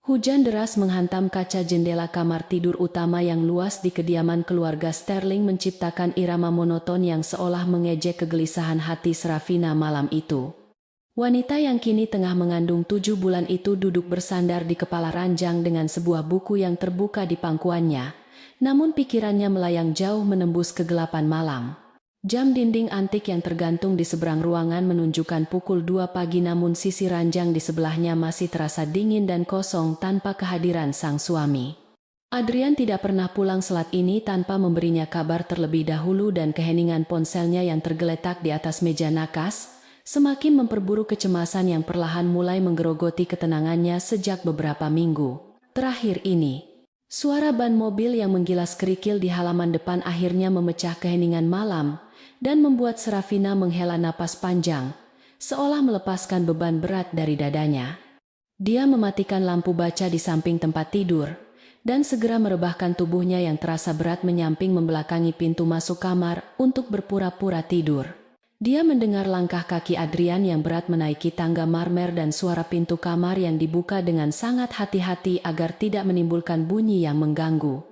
Hujan deras menghantam kaca jendela kamar tidur utama yang luas di kediaman keluarga Sterling, menciptakan irama monoton yang seolah mengejek kegelisahan hati Serafina malam itu. Wanita yang kini tengah mengandung 7 bulan itu duduk bersandar di kepala ranjang dengan sebuah buku yang terbuka di pangkuannya, namun pikirannya melayang jauh menembus kegelapan malam. Jam dinding antik yang tergantung di seberang ruangan menunjukkan pukul 2 pagi, namun sisi ranjang di sebelahnya masih terasa dingin dan kosong tanpa kehadiran sang suami. Adrian tidak pernah pulang selat ini tanpa memberinya kabar terlebih dahulu, dan keheningan ponselnya yang tergeletak di atas meja nakas semakin memperburuk kecemasan yang perlahan mulai menggerogoti ketenangannya sejak beberapa minggu terakhir ini. Suara ban mobil yang menggilas kerikil di halaman depan akhirnya memecah keheningan malam dan membuat Serafina menghela napas panjang, seolah melepaskan beban berat dari dadanya. Dia mematikan lampu baca di samping tempat tidur, dan segera merebahkan tubuhnya yang terasa berat menyamping membelakangi pintu masuk kamar untuk berpura-pura tidur. Dia mendengar langkah kaki Adrian yang berat menaiki tangga marmer dan suara pintu kamar yang dibuka dengan sangat hati-hati agar tidak menimbulkan bunyi yang mengganggu.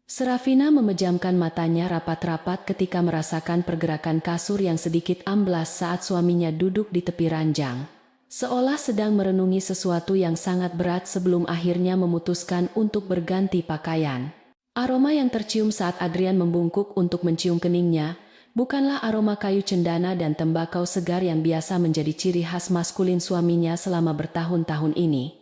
Serafina memejamkan matanya rapat-rapat ketika merasakan pergerakan kasur yang sedikit amblas saat suaminya duduk di tepi ranjang, seolah sedang merenungi sesuatu yang sangat berat sebelum akhirnya memutuskan untuk berganti pakaian. Aroma yang tercium saat Adrian membungkuk untuk mencium keningnya bukanlah aroma kayu cendana dan tembakau segar yang biasa menjadi ciri khas maskulin suaminya selama bertahun-tahun ini.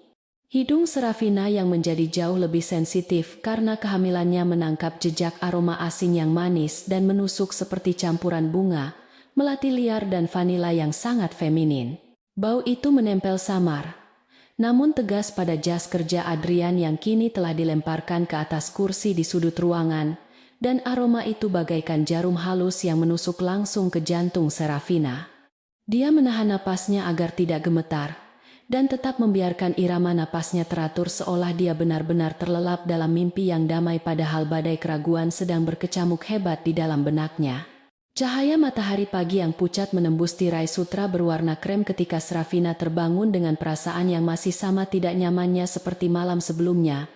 Hidung Serafina yang menjadi jauh lebih sensitif karena kehamilannya menangkap jejak aroma asing yang manis dan menusuk seperti campuran bunga, melati liar dan vanila yang sangat feminin. Bau itu menempel samar, namun tegas pada jas kerja Adrian yang kini telah dilemparkan ke atas kursi di sudut ruangan, dan aroma itu bagaikan jarum halus yang menusuk langsung ke jantung Serafina. Dia menahan napasnya agar tidak gemetar, dan tetap membiarkan irama napasnya teratur seolah dia benar-benar terlelap dalam mimpi yang damai, padahal badai keraguan sedang berkecamuk hebat di dalam benaknya. Cahaya matahari pagi yang pucat menembus tirai sutra berwarna krem ketika Serafina terbangun dengan perasaan yang masih sama tidak nyamannya seperti malam sebelumnya.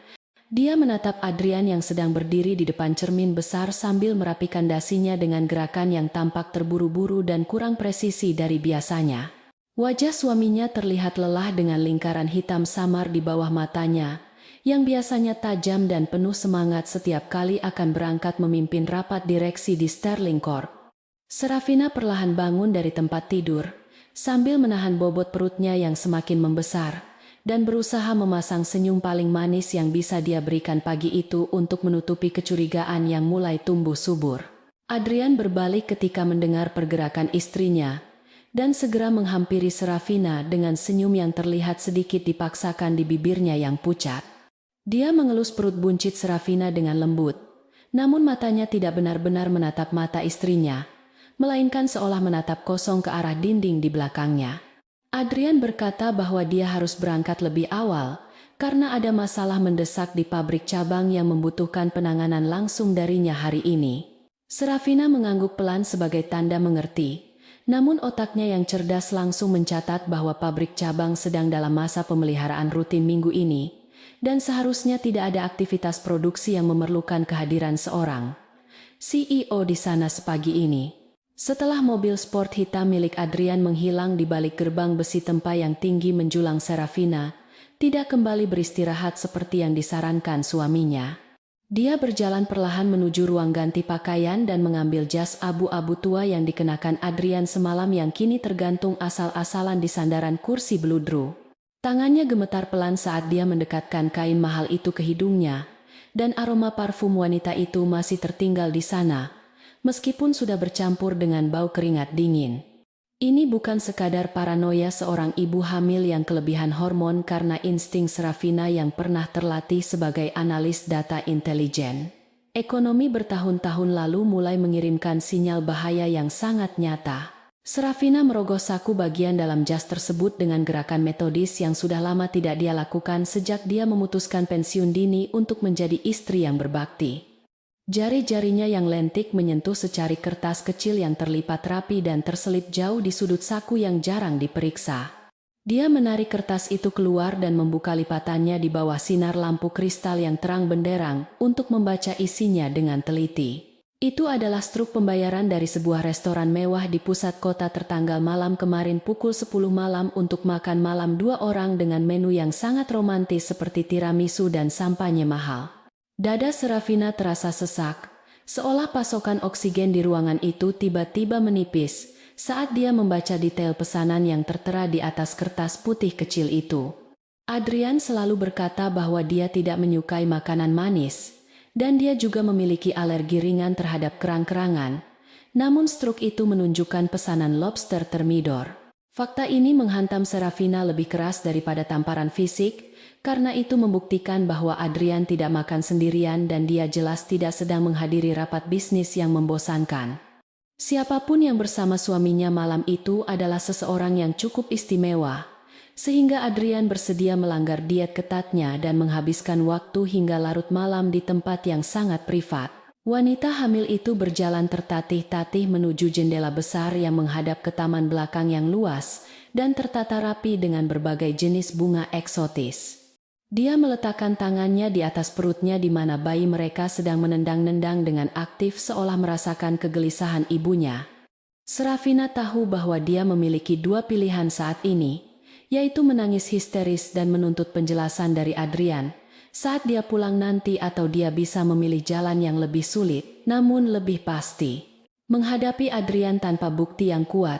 Dia menatap Adrian yang sedang berdiri di depan cermin besar sambil merapikan dasinya dengan gerakan yang tampak terburu-buru dan kurang presisi dari biasanya. Wajah suaminya terlihat lelah dengan lingkaran hitam samar di bawah matanya, yang biasanya tajam dan penuh semangat setiap kali akan berangkat memimpin rapat direksi di Sterling Corp. Serafina perlahan bangun dari tempat tidur, sambil menahan bobot perutnya yang semakin membesar, dan berusaha memasang senyum paling manis yang bisa dia berikan pagi itu untuk menutupi kecurigaan yang mulai tumbuh subur. Adrian berbalik ketika mendengar pergerakan istrinya, dan segera menghampiri Serafina dengan senyum yang terlihat sedikit dipaksakan di bibirnya yang pucat. Dia mengelus perut buncit Serafina dengan lembut, namun matanya tidak benar-benar menatap mata istrinya, melainkan seolah menatap kosong ke arah dinding di belakangnya. Adrian berkata bahwa dia harus berangkat lebih awal, karena ada masalah mendesak di pabrik cabang yang membutuhkan penanganan langsung darinya hari ini. Serafina mengangguk pelan sebagai tanda mengerti. Namun otaknya yang cerdas langsung mencatat bahwa pabrik cabang sedang dalam masa pemeliharaan rutin minggu ini, dan seharusnya tidak ada aktivitas produksi yang memerlukan kehadiran seorang CEO di sana sepagi ini. Setelah mobil sport hitam milik Adrian menghilang di balik gerbang besi tempa yang tinggi menjulang, Serafina tidak kembali beristirahat seperti yang disarankan suaminya. Dia berjalan perlahan menuju ruang ganti pakaian dan mengambil jas abu-abu tua yang dikenakan Adrian semalam yang kini tergantung asal-asalan di sandaran kursi beludru. Tangannya gemetar pelan saat dia mendekatkan kain mahal itu ke hidungnya, dan aroma parfum wanita itu masih tertinggal di sana, meskipun sudah bercampur dengan bau keringat dingin. Ini bukan sekadar paranoia seorang ibu hamil yang kelebihan hormon karena insting Serafina yang pernah terlatih sebagai analis data intelijen. Ekonomi bertahun-tahun lalu mulai mengirimkan sinyal bahaya yang sangat nyata. Serafina merogoh saku bagian dalam jas tersebut dengan gerakan metodis yang sudah lama tidak dia lakukan sejak dia memutuskan pensiun dini untuk menjadi istri yang berbakti. Jari-jarinya yang lentik menyentuh secari kertas kecil yang terlipat rapi dan terselip jauh di sudut saku yang jarang diperiksa. Dia menarik kertas itu keluar dan membuka lipatannya di bawah sinar lampu kristal yang terang benderang untuk membaca isinya dengan teliti. Itu adalah struk pembayaran dari sebuah restoran mewah di pusat kota tertanggal malam kemarin pukul 10 malam untuk makan malam 2 orang dengan menu yang sangat romantis seperti tiramisu dan sampanye mahal. Dada Serafina terasa sesak, seolah pasokan oksigen di ruangan itu tiba-tiba menipis saat dia membaca detail pesanan yang tertera di atas kertas putih kecil itu. Adrian selalu berkata bahwa dia tidak menyukai makanan manis, dan dia juga memiliki alergi ringan terhadap kerang-kerangan. Namun struk itu menunjukkan pesanan lobster termidor. Fakta ini menghantam Serafina lebih keras daripada tamparan fisik, karena itu membuktikan bahwa Adrian tidak makan sendirian dan dia jelas tidak sedang menghadiri rapat bisnis yang membosankan. Siapapun yang bersama suaminya malam itu adalah seseorang yang cukup istimewa, sehingga Adrian bersedia melanggar diet ketatnya dan menghabiskan waktu hingga larut malam di tempat yang sangat privat. Wanita hamil itu berjalan tertatih-tatih menuju jendela besar yang menghadap ke taman belakang yang luas dan tertata rapi dengan berbagai jenis bunga eksotis. Dia meletakkan tangannya di atas perutnya di mana bayi mereka sedang menendang-nendang dengan aktif seolah merasakan kegelisahan ibunya. Serafina tahu bahwa dia memiliki dua pilihan saat ini, yaitu menangis histeris dan menuntut penjelasan dari Adrian saat dia pulang nanti, atau dia bisa memilih jalan yang lebih sulit, namun lebih pasti. Menghadapi Adrian tanpa bukti yang kuat,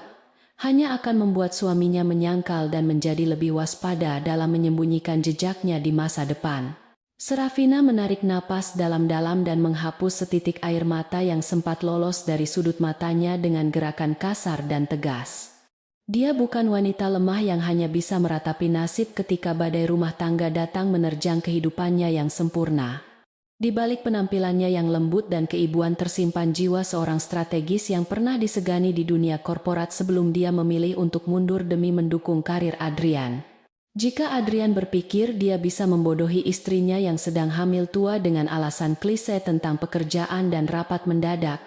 hanya akan membuat suaminya menyangkal dan menjadi lebih waspada dalam menyembunyikan jejaknya di masa depan. Serafina menarik napas dalam-dalam dan menghapus setitik air mata yang sempat lolos dari sudut matanya dengan gerakan kasar dan tegas. Dia bukan wanita lemah yang hanya bisa meratapi nasib ketika badai rumah tangga datang menerjang kehidupannya yang sempurna. Di balik penampilannya yang lembut dan keibuan tersimpan jiwa seorang strategis yang pernah disegani di dunia korporat sebelum dia memilih untuk mundur demi mendukung karir Adrian. Jika Adrian berpikir dia bisa membodohi istrinya yang sedang hamil tua dengan alasan klise tentang pekerjaan dan rapat mendadak,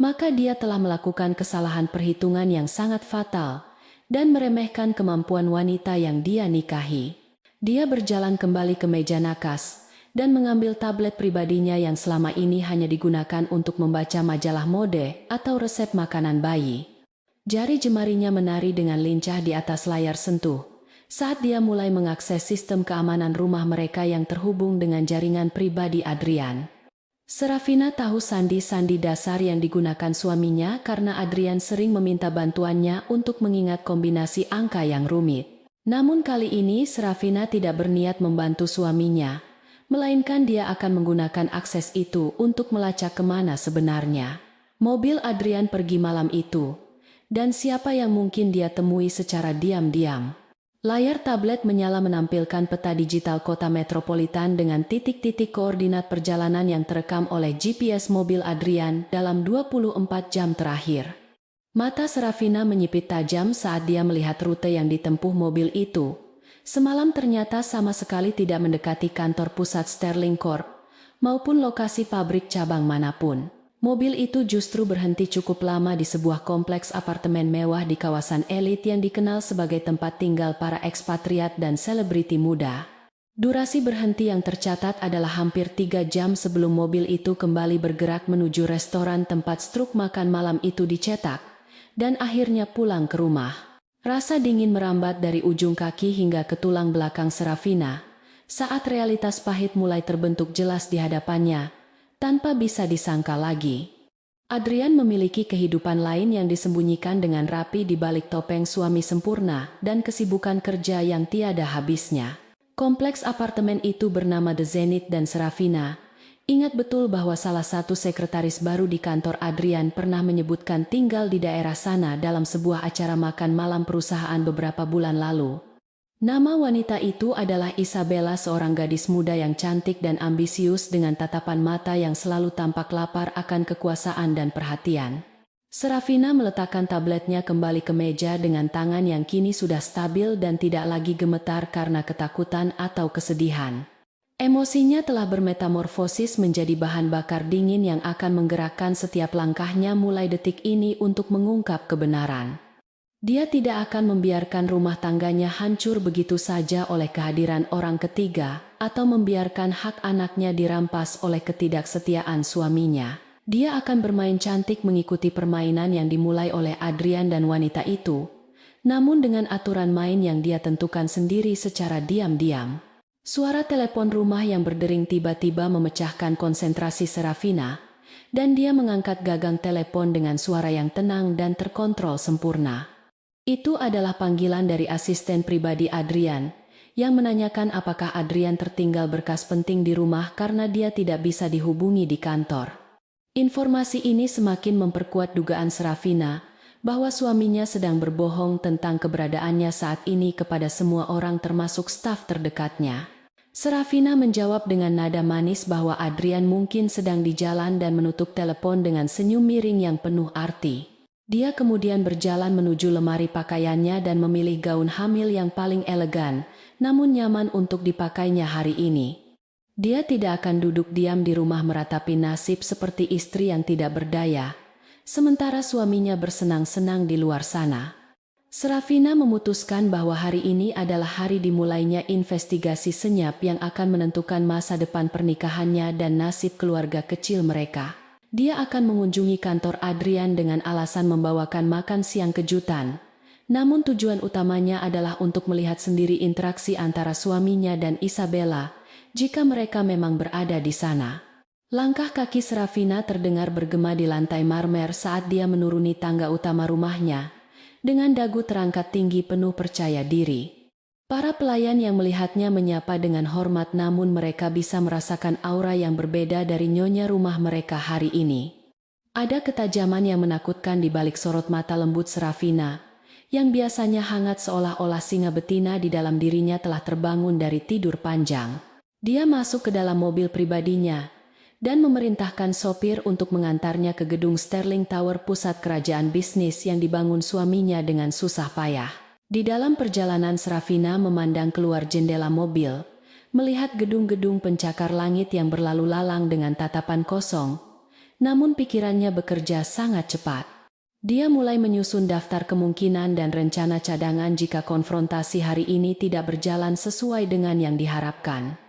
maka dia telah melakukan kesalahan perhitungan yang sangat fatal dan meremehkan kemampuan wanita yang dia nikahi. Dia berjalan kembali ke meja nakas dan mengambil tablet pribadinya yang selama ini hanya digunakan untuk membaca majalah mode atau resep makanan bayi. Jari jemarinya menari dengan lincah di atas layar sentuh saat dia mulai mengakses sistem keamanan rumah mereka yang terhubung dengan jaringan pribadi Adrian. Serafina tahu sandi-sandi dasar yang digunakan suaminya karena Adrian sering meminta bantuannya untuk mengingat kombinasi angka yang rumit. Namun kali ini Serafina tidak berniat membantu suaminya, melainkan dia akan menggunakan akses itu untuk melacak kemana sebenarnya mobil Adrian pergi malam itu, dan siapa yang mungkin dia temui secara diam-diam. Layar tablet menyala menampilkan peta digital kota metropolitan dengan titik-titik koordinat perjalanan yang terekam oleh GPS mobil Adrian dalam 24 jam terakhir. Mata Serafina menyipit tajam saat dia melihat rute yang ditempuh mobil itu. Semalam ternyata sama sekali tidak mendekati kantor pusat Sterling Corp maupun lokasi pabrik cabang manapun. Mobil itu justru berhenti cukup lama di sebuah kompleks apartemen mewah di kawasan elit yang dikenal sebagai tempat tinggal para ekspatriat dan selebriti muda. Durasi berhenti yang tercatat adalah hampir 3 jam sebelum mobil itu kembali bergerak menuju restoran tempat struk makan malam itu dicetak, dan akhirnya pulang ke rumah. Rasa dingin merambat dari ujung kaki hingga ke tulang belakang Serafina saat realitas pahit mulai terbentuk jelas di hadapannya, tanpa bisa disangka lagi. Adrian memiliki kehidupan lain yang disembunyikan dengan rapi di balik topeng suami sempurna dan kesibukan kerja yang tiada habisnya. Kompleks apartemen itu bernama The Zenith dan Serafina ingat betul bahwa salah satu sekretaris baru di kantor Adrian pernah menyebutkan tinggal di daerah sana dalam sebuah acara makan malam perusahaan beberapa bulan lalu. Nama wanita itu adalah Isabella, seorang gadis muda yang cantik dan ambisius dengan tatapan mata yang selalu tampak lapar akan kekuasaan dan perhatian. Serafina meletakkan tabletnya kembali ke meja dengan tangan yang kini sudah stabil dan tidak lagi gemetar karena ketakutan atau kesedihan. Emosinya telah bermetamorfosis menjadi bahan bakar dingin yang akan menggerakkan setiap langkahnya mulai detik ini untuk mengungkap kebenaran. Dia tidak akan membiarkan rumah tangganya hancur begitu saja oleh kehadiran orang ketiga, atau membiarkan hak anaknya dirampas oleh ketidaksetiaan suaminya. Dia akan bermain cantik mengikuti permainan yang dimulai oleh Adrian dan wanita itu, namun dengan aturan main yang dia tentukan sendiri secara diam-diam. Suara telepon rumah yang berdering tiba-tiba memecahkan konsentrasi Serafina, dan dia mengangkat gagang telepon dengan suara yang tenang dan terkontrol sempurna. Itu adalah panggilan dari asisten pribadi Adrian, yang menanyakan apakah Adrian tertinggal berkas penting di rumah karena dia tidak bisa dihubungi di kantor. Informasi ini semakin memperkuat dugaan Serafina bahwa suaminya sedang berbohong tentang keberadaannya saat ini kepada semua orang termasuk staf terdekatnya. Serafina menjawab dengan nada manis bahwa Adrian mungkin sedang di jalan dan menutup telepon dengan senyum miring yang penuh arti. Dia kemudian berjalan menuju lemari pakaiannya dan memilih gaun hamil yang paling elegan, namun nyaman untuk dipakainya hari ini. Dia tidak akan duduk diam di rumah meratapi nasib seperti istri yang tidak berdaya, sementara suaminya bersenang-senang di luar sana. Serafina memutuskan bahwa hari ini adalah hari dimulainya investigasi senyap yang akan menentukan masa depan pernikahannya dan nasib keluarga kecil mereka. Dia akan mengunjungi kantor Adrian dengan alasan membawakan makan siang kejutan. Namun tujuan utamanya adalah untuk melihat sendiri interaksi antara suaminya dan Isabella, jika mereka memang berada di sana. Langkah kaki Serafina terdengar bergema di lantai marmer saat dia menuruni tangga utama rumahnya, dengan dagu terangkat tinggi penuh percaya diri. Para pelayan yang melihatnya menyapa dengan hormat, namun mereka bisa merasakan aura yang berbeda dari nyonya rumah mereka hari ini. Ada ketajaman yang menakutkan di balik sorot mata lembut Serafina, yang biasanya hangat seolah-olah singa betina di dalam dirinya telah terbangun dari tidur panjang. Dia masuk ke dalam mobil pribadinya, dan memerintahkan sopir untuk mengantarnya ke gedung Sterling Tower, pusat kerajaan bisnis yang dibangun suaminya dengan susah payah. Di dalam perjalanan Serafina memandang keluar jendela mobil, melihat gedung-gedung pencakar langit yang berlalu lalang dengan tatapan kosong, namun pikirannya bekerja sangat cepat. Dia mulai menyusun daftar kemungkinan dan rencana cadangan jika konfrontasi hari ini tidak berjalan sesuai dengan yang diharapkan.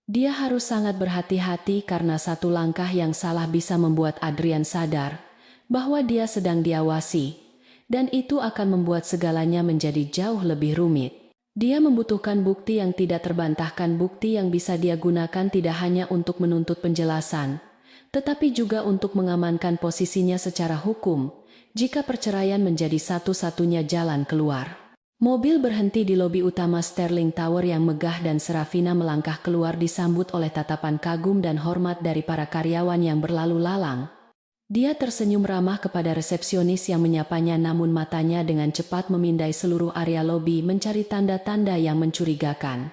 Dia harus sangat berhati-hati karena satu langkah yang salah bisa membuat Adrian sadar bahwa dia sedang diawasi, dan itu akan membuat segalanya menjadi jauh lebih rumit. Dia membutuhkan bukti yang tidak terbantahkan, bukti yang bisa dia gunakan tidak hanya untuk menuntut penjelasan, tetapi juga untuk mengamankan posisinya secara hukum, jika perceraian menjadi satu-satunya jalan keluar. Mobil berhenti di lobi utama Sterling Tower yang megah dan Serafina melangkah keluar disambut oleh tatapan kagum dan hormat dari para karyawan yang berlalu lalang. Dia tersenyum ramah kepada resepsionis yang menyapanya, namun matanya dengan cepat memindai seluruh area lobi mencari tanda-tanda yang mencurigakan.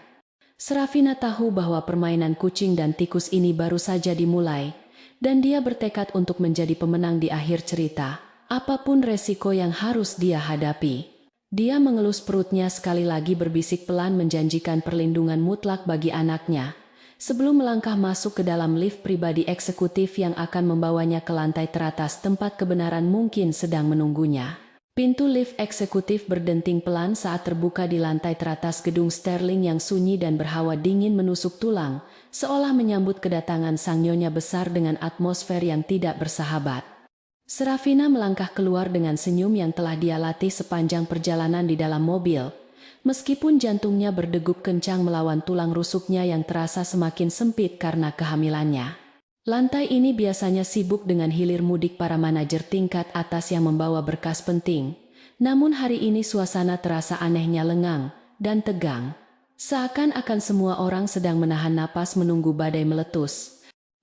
Serafina tahu bahwa permainan kucing dan tikus ini baru saja dimulai, dan dia bertekad untuk menjadi pemenang di akhir cerita, apapun resiko yang harus dia hadapi. Dia mengelus perutnya sekali lagi, berbisik pelan menjanjikan perlindungan mutlak bagi anaknya, sebelum melangkah masuk ke dalam lift pribadi eksekutif yang akan membawanya ke lantai teratas tempat kebenaran mungkin sedang menunggunya. Pintu lift eksekutif berdenting pelan saat terbuka di lantai teratas gedung Sterling yang sunyi dan berhawa dingin menusuk tulang, seolah menyambut kedatangan sang nyonya besar dengan atmosfer yang tidak bersahabat. Serafina melangkah keluar dengan senyum yang telah dia latih sepanjang perjalanan di dalam mobil, meskipun jantungnya berdegup kencang melawan tulang rusuknya yang terasa semakin sempit karena kehamilannya. Lantai ini biasanya sibuk dengan hilir mudik para manajer tingkat atas yang membawa berkas penting, namun hari ini suasana terasa anehnya lengang dan tegang. Seakan-akan semua orang sedang menahan napas menunggu badai meletus.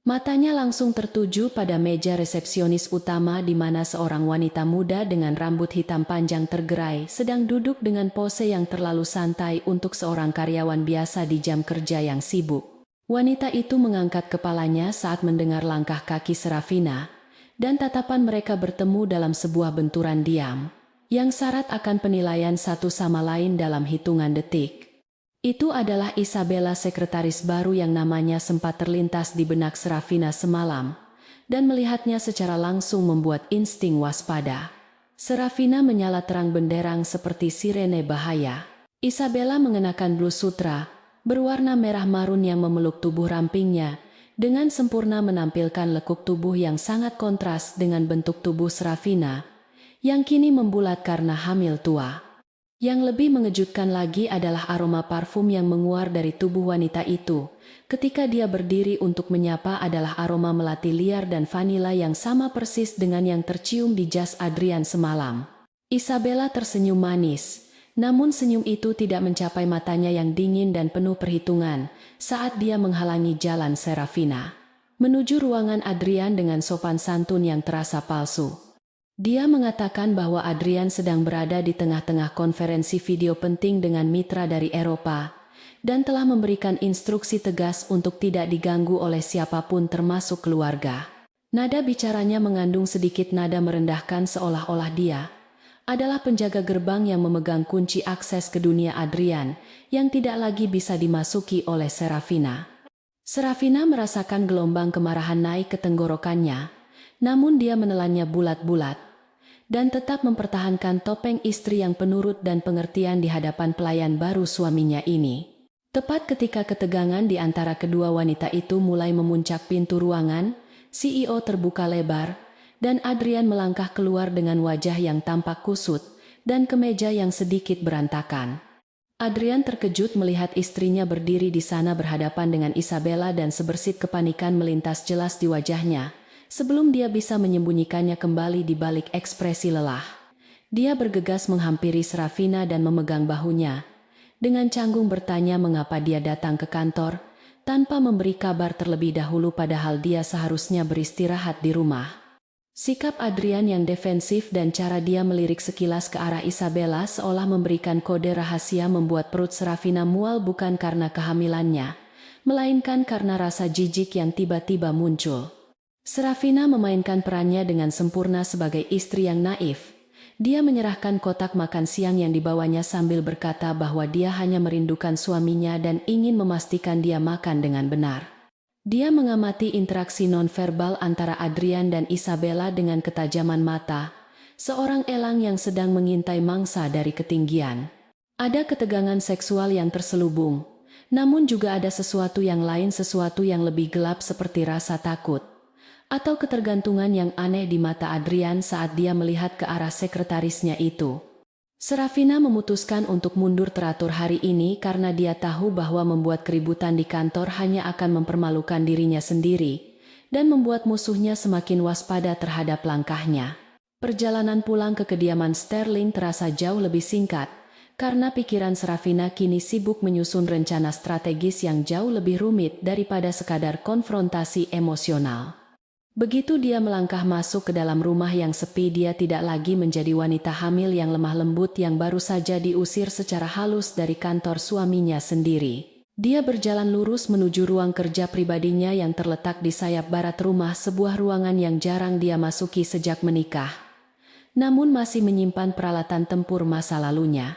Matanya langsung tertuju pada meja resepsionis utama di mana seorang wanita muda dengan rambut hitam panjang tergerai sedang duduk dengan pose yang terlalu santai untuk seorang karyawan biasa di jam kerja yang sibuk. Wanita itu mengangkat kepalanya saat mendengar langkah kaki Serafina, dan tatapan mereka bertemu dalam sebuah benturan diam, yang syarat akan penilaian satu sama lain dalam hitungan detik. Itu adalah Isabella, sekretaris baru yang namanya sempat terlintas di benak Serafina semalam, dan melihatnya secara langsung membuat insting waspada. Serafina menyala terang benderang seperti sirene bahaya. Isabella mengenakan blus sutra, berwarna merah marun yang memeluk tubuh rampingnya, dengan sempurna menampilkan lekuk tubuh yang sangat kontras dengan bentuk tubuh Serafina, yang kini membulat karena hamil tua. Yang lebih mengejutkan lagi adalah aroma parfum yang menguar dari tubuh wanita itu. Ketika dia berdiri untuk menyapa adalah aroma melati liar dan vanila yang sama persis dengan yang tercium di jas Adrian semalam. Isabella tersenyum manis, namun senyum itu tidak mencapai matanya yang dingin dan penuh perhitungan saat dia menghalangi jalan Serafina menuju ruangan Adrian dengan sopan santun yang terasa palsu. Dia mengatakan bahwa Adrian sedang berada di tengah-tengah konferensi video penting dengan mitra dari Eropa dan telah memberikan instruksi tegas untuk tidak diganggu oleh siapapun termasuk keluarga. Nada bicaranya mengandung sedikit nada merendahkan seolah-olah dia adalah penjaga gerbang yang memegang kunci akses ke dunia Adrian yang tidak lagi bisa dimasuki oleh Serafina. Serafina merasakan gelombang kemarahan naik ke tenggorokannya, namun dia menelannya bulat-bulat dan tetap mempertahankan topeng istri yang penurut dan pengertian di hadapan pelayan baru suaminya ini. Tepat ketika ketegangan di antara kedua wanita itu mulai memuncak pintu ruangan, CEO terbuka lebar, dan Adrian melangkah keluar dengan wajah yang tampak kusut dan kemeja yang sedikit berantakan. Adrian terkejut melihat istrinya berdiri di sana berhadapan dengan Isabella dan sebersit kepanikan melintas jelas di wajahnya. Sebelum dia bisa menyembunyikannya kembali di balik ekspresi lelah, dia bergegas menghampiri Serafina dan memegang bahunya. Dengan canggung bertanya mengapa dia datang ke kantor, tanpa memberi kabar terlebih dahulu padahal dia seharusnya beristirahat di rumah. Sikap Adrian yang defensif dan cara dia melirik sekilas ke arah Isabella seolah memberikan kode rahasia membuat perut Serafina mual bukan karena kehamilannya, melainkan karena rasa jijik yang tiba-tiba muncul. Serafina memainkan perannya dengan sempurna sebagai istri yang naif. Dia menyerahkan kotak makan siang yang dibawanya sambil berkata bahwa dia hanya merindukan suaminya dan ingin memastikan dia makan dengan benar. Dia mengamati interaksi nonverbal antara Adrian dan Isabella dengan ketajaman mata, seorang elang yang sedang mengintai mangsa dari ketinggian. Ada ketegangan seksual yang terselubung, namun juga ada sesuatu yang lain, sesuatu yang lebih gelap seperti rasa takut atau ketergantungan yang aneh di mata Adrian saat dia melihat ke arah sekretarisnya itu. Serafina memutuskan untuk mundur teratur hari ini karena dia tahu bahwa membuat keributan di kantor hanya akan mempermalukan dirinya sendiri dan membuat musuhnya semakin waspada terhadap langkahnya. Perjalanan pulang ke kediaman Sterling terasa jauh lebih singkat karena pikiran Serafina kini sibuk menyusun rencana strategis yang jauh lebih rumit daripada sekadar konfrontasi emosional. Begitu dia melangkah masuk ke dalam rumah yang sepi, dia tidak lagi menjadi wanita hamil yang lemah lembut yang baru saja diusir secara halus dari kantor suaminya sendiri. Dia berjalan lurus menuju ruang kerja pribadinya yang terletak di sayap barat rumah, sebuah ruangan yang jarang dia masuki sejak menikah, namun masih menyimpan peralatan tempur masa lalunya.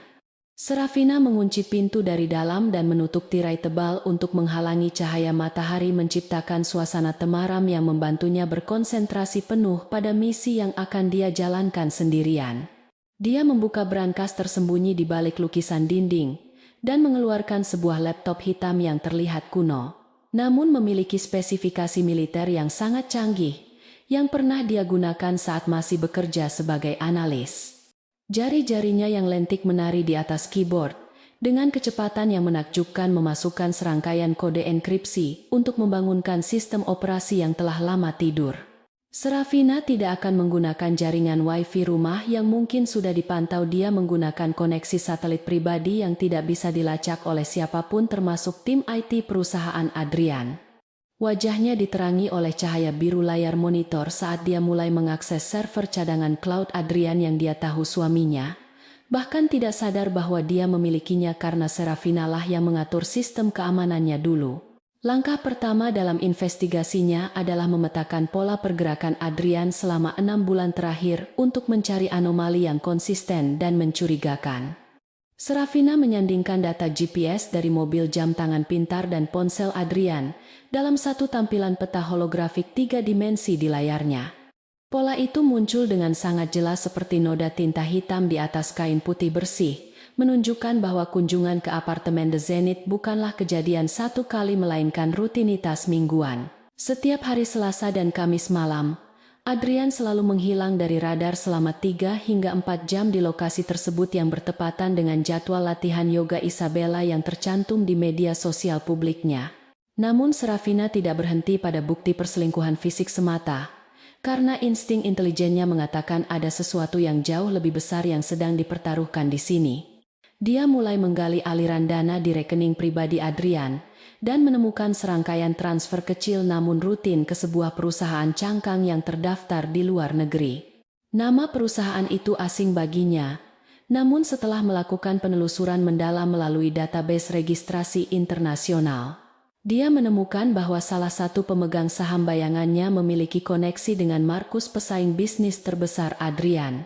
Serafina mengunci pintu dari dalam dan menutup tirai tebal untuk menghalangi cahaya matahari, menciptakan suasana temaram yang membantunya berkonsentrasi penuh pada misi yang akan dia jalankan sendirian. Dia membuka brankas tersembunyi di balik lukisan dinding dan mengeluarkan sebuah laptop hitam yang terlihat kuno, namun memiliki spesifikasi militer yang sangat canggih yang pernah dia gunakan saat masih bekerja sebagai analis. Jari-jarinya yang lentik menari di atas keyboard, dengan kecepatan yang menakjubkan memasukkan serangkaian kode enkripsi untuk membangunkan sistem operasi yang telah lama tidur. Serafina tidak akan menggunakan jaringan wifi rumah yang mungkin sudah dipantau. Dia menggunakan koneksi satelit pribadi yang tidak bisa dilacak oleh siapapun termasuk tim IT perusahaan Adrian. Wajahnya diterangi oleh cahaya biru layar monitor saat dia mulai mengakses server cadangan cloud Adrian yang dia tahu suaminya, bahkan tidak sadar bahwa dia memilikinya karena Serafina lah yang mengatur sistem keamanannya dulu. Langkah pertama dalam investigasinya adalah memetakan pola pergerakan Adrian selama 6 bulan terakhir untuk mencari anomali yang konsisten dan mencurigakan. Serafina menyandingkan data GPS dari mobil jam tangan pintar dan ponsel Adrian dalam satu tampilan peta holografik 3 dimensi di layarnya. Pola itu muncul dengan sangat jelas seperti noda tinta hitam di atas kain putih bersih, menunjukkan bahwa kunjungan ke apartemen The Zenith bukanlah kejadian satu kali melainkan rutinitas mingguan. Setiap hari Selasa dan Kamis malam, Adrian selalu menghilang dari radar selama 3 hingga 4 jam di lokasi tersebut yang bertepatan dengan jadwal latihan yoga Isabella yang tercantum di media sosial publiknya. Namun Serafina tidak berhenti pada bukti perselingkuhan fisik semata. Karena insting intelijennya mengatakan ada sesuatu yang jauh lebih besar yang sedang dipertaruhkan di sini. Dia mulai menggali aliran dana di rekening pribadi Adrian dan menemukan serangkaian transfer kecil namun rutin ke sebuah perusahaan cangkang yang terdaftar di luar negeri. Nama perusahaan itu asing baginya, namun setelah melakukan penelusuran mendalam melalui database registrasi internasional, dia menemukan bahwa salah satu pemegang saham bayangannya memiliki koneksi dengan Markus, pesaing bisnis terbesar Adrian.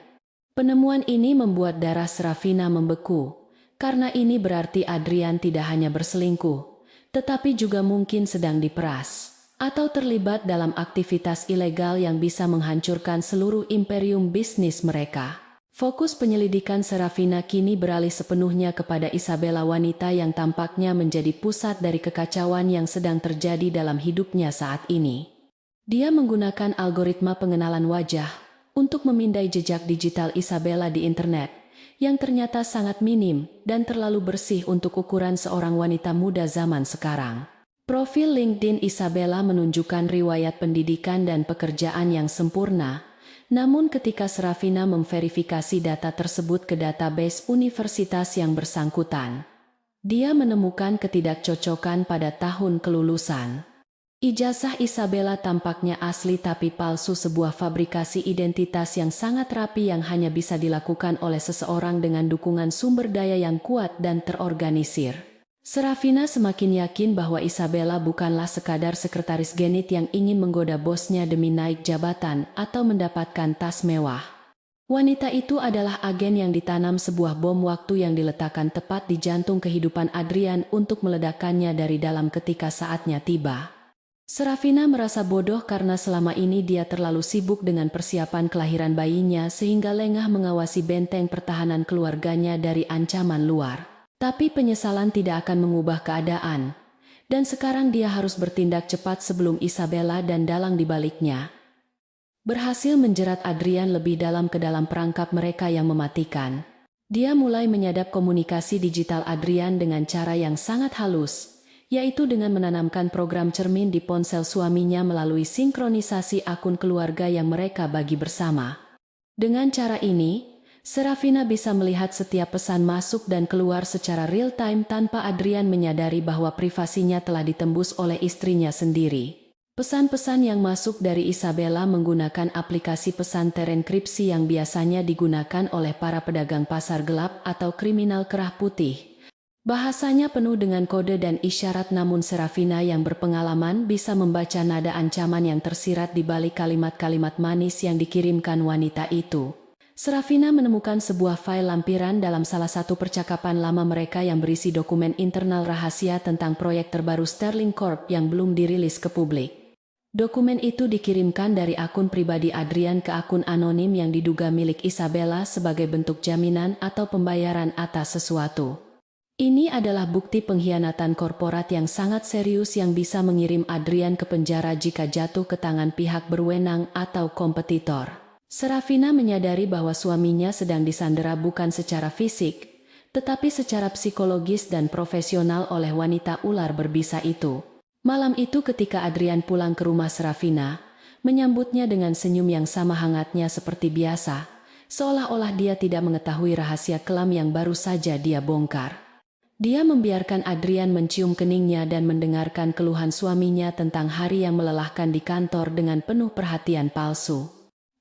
Penemuan ini membuat darah Serafina membeku, karena ini berarti Adrian tidak hanya berselingkuh, tetapi juga mungkin sedang diperas atau terlibat dalam aktivitas ilegal yang bisa menghancurkan seluruh imperium bisnis mereka. Fokus penyelidikan Serafina kini beralih sepenuhnya kepada Isabella, wanita yang tampaknya menjadi pusat dari kekacauan yang sedang terjadi dalam hidupnya saat ini. Dia menggunakan algoritma pengenalan wajah untuk memindai jejak digital Isabella di internet, yang ternyata sangat minim dan terlalu bersih untuk ukuran seorang wanita muda zaman sekarang. Profil LinkedIn Isabella menunjukkan riwayat pendidikan dan pekerjaan yang sempurna. Namun ketika Serafina memverifikasi data tersebut ke database universitas yang bersangkutan, dia menemukan ketidakcocokan pada tahun kelulusan. Ijazah Isabella tampaknya asli tapi palsu, sebuah fabrikasi identitas yang sangat rapi yang hanya bisa dilakukan oleh seseorang dengan dukungan sumber daya yang kuat dan terorganisir. Serafina semakin yakin bahwa Isabella bukanlah sekadar sekretaris genit yang ingin menggoda bosnya demi naik jabatan atau mendapatkan tas mewah. Wanita itu adalah agen yang ditanam sebuah bom waktu yang diletakkan tepat di jantung kehidupan Adrian untuk meledakkannya dari dalam ketika saatnya tiba. Serafina merasa bodoh karena selama ini dia terlalu sibuk dengan persiapan kelahiran bayinya sehingga lengah mengawasi benteng pertahanan keluarganya dari ancaman luar. Tapi penyesalan tidak akan mengubah keadaan, dan sekarang dia harus bertindak cepat sebelum Isabella dan dalang di baliknya berhasil menjerat Adrian lebih dalam ke dalam perangkap mereka yang mematikan. Dia mulai menyadap komunikasi digital Adrian dengan cara yang sangat halus, yaitu dengan menanamkan program cermin di ponsel suaminya melalui sinkronisasi akun keluarga yang mereka bagi bersama. Dengan cara ini, Serafina bisa melihat setiap pesan masuk dan keluar secara real-time tanpa Adrian menyadari bahwa privasinya telah ditembus oleh istrinya sendiri. Pesan-pesan yang masuk dari Isabella menggunakan aplikasi pesan terenkripsi yang biasanya digunakan oleh para pedagang pasar gelap atau kriminal kerah putih. Bahasanya penuh dengan kode dan isyarat, namun Serafina yang berpengalaman bisa membaca nada ancaman yang tersirat di balik kalimat-kalimat manis yang dikirimkan wanita itu. Serafina menemukan sebuah file lampiran dalam salah satu percakapan lama mereka yang berisi dokumen internal rahasia tentang proyek terbaru Sterling Corp yang belum dirilis ke publik. Dokumen itu dikirimkan dari akun pribadi Adrian ke akun anonim yang diduga milik Isabella sebagai bentuk jaminan atau pembayaran atas sesuatu. Ini adalah bukti pengkhianatan korporat yang sangat serius yang bisa mengirim Adrian ke penjara jika jatuh ke tangan pihak berwenang atau kompetitor. Serafina menyadari bahwa suaminya sedang disandera bukan secara fisik, tetapi secara psikologis dan profesional oleh wanita ular berbisa itu. Malam itu ketika Adrian pulang ke rumah Serafina, menyambutnya dengan senyum yang sama hangatnya seperti biasa, seolah-olah dia tidak mengetahui rahasia kelam yang baru saja dia bongkar. Dia membiarkan Adrian mencium keningnya dan mendengarkan keluhan suaminya tentang hari yang melelahkan di kantor dengan penuh perhatian palsu.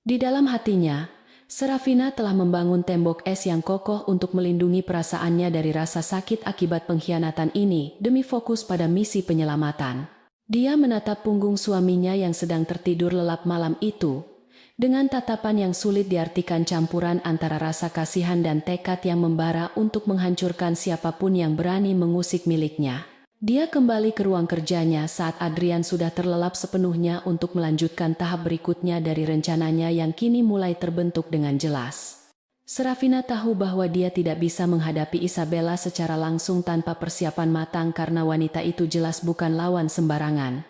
Di dalam hatinya, Serafina telah membangun tembok es yang kokoh untuk melindungi perasaannya dari rasa sakit akibat pengkhianatan ini demi fokus pada misi penyelamatan. Dia menatap punggung suaminya yang sedang tertidur lelap malam itu, dengan tatapan yang sulit diartikan, campuran antara rasa kasihan dan tekad yang membara untuk menghancurkan siapapun yang berani mengusik miliknya. Dia kembali ke ruang kerjanya saat Adrian sudah terlelap sepenuhnya untuk melanjutkan tahap berikutnya dari rencananya yang kini mulai terbentuk dengan jelas. Serafina tahu bahwa dia tidak bisa menghadapi Isabella secara langsung tanpa persiapan matang karena wanita itu jelas bukan lawan sembarangan.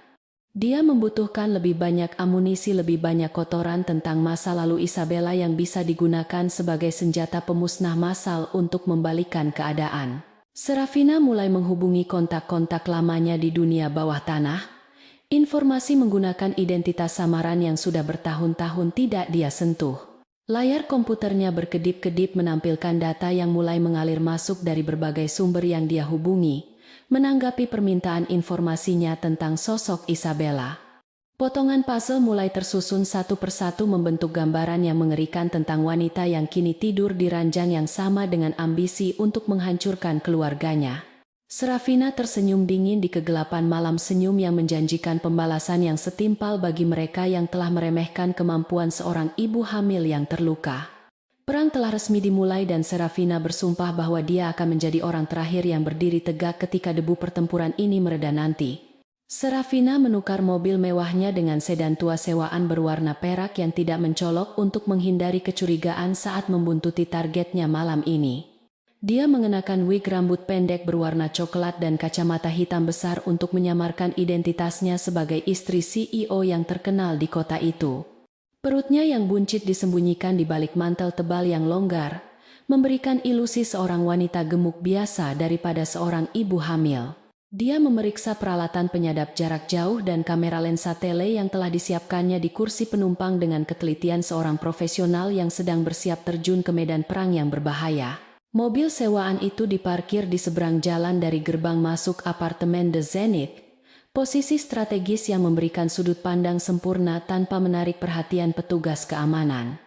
Dia membutuhkan lebih banyak amunisi, lebih banyak kotoran tentang masa lalu Isabella yang bisa digunakan sebagai senjata pemusnah massal untuk membalikkan keadaan. Serafina mulai menghubungi kontak-kontak lamanya di dunia bawah tanah. Informasi menggunakan identitas samaran yang sudah bertahun-tahun tidak dia sentuh. Layar komputernya berkedip-kedip menampilkan data yang mulai mengalir masuk dari berbagai sumber yang dia hubungi, menanggapi permintaan informasinya tentang sosok Isabella. Potongan puzzle mulai tersusun satu persatu membentuk gambaran yang mengerikan tentang wanita yang kini tidur di ranjang yang sama dengan ambisi untuk menghancurkan keluarganya. Serafina tersenyum dingin di kegelapan malam, senyum yang menjanjikan pembalasan yang setimpal bagi mereka yang telah meremehkan kemampuan seorang ibu hamil yang terluka. Perang telah resmi dimulai dan Serafina bersumpah bahwa dia akan menjadi orang terakhir yang berdiri tegak ketika debu pertempuran ini mereda nanti. Serafina menukar mobil mewahnya dengan sedan tua sewaan berwarna perak yang tidak mencolok untuk menghindari kecurigaan saat membuntuti targetnya malam ini. Dia mengenakan wig rambut pendek berwarna coklat dan kacamata hitam besar untuk menyamarkan identitasnya sebagai istri CEO yang terkenal di kota itu. Perutnya yang buncit disembunyikan di balik mantel tebal yang longgar, memberikan ilusi seorang wanita gemuk biasa daripada seorang ibu hamil. Dia memeriksa peralatan penyadap jarak jauh dan kamera lensa tele yang telah disiapkannya di kursi penumpang dengan ketelitian seorang profesional yang sedang bersiap terjun ke medan perang yang berbahaya. Mobil sewaan itu diparkir di seberang jalan dari gerbang masuk apartemen The Zenith, posisi strategis yang memberikan sudut pandang sempurna tanpa menarik perhatian petugas keamanan.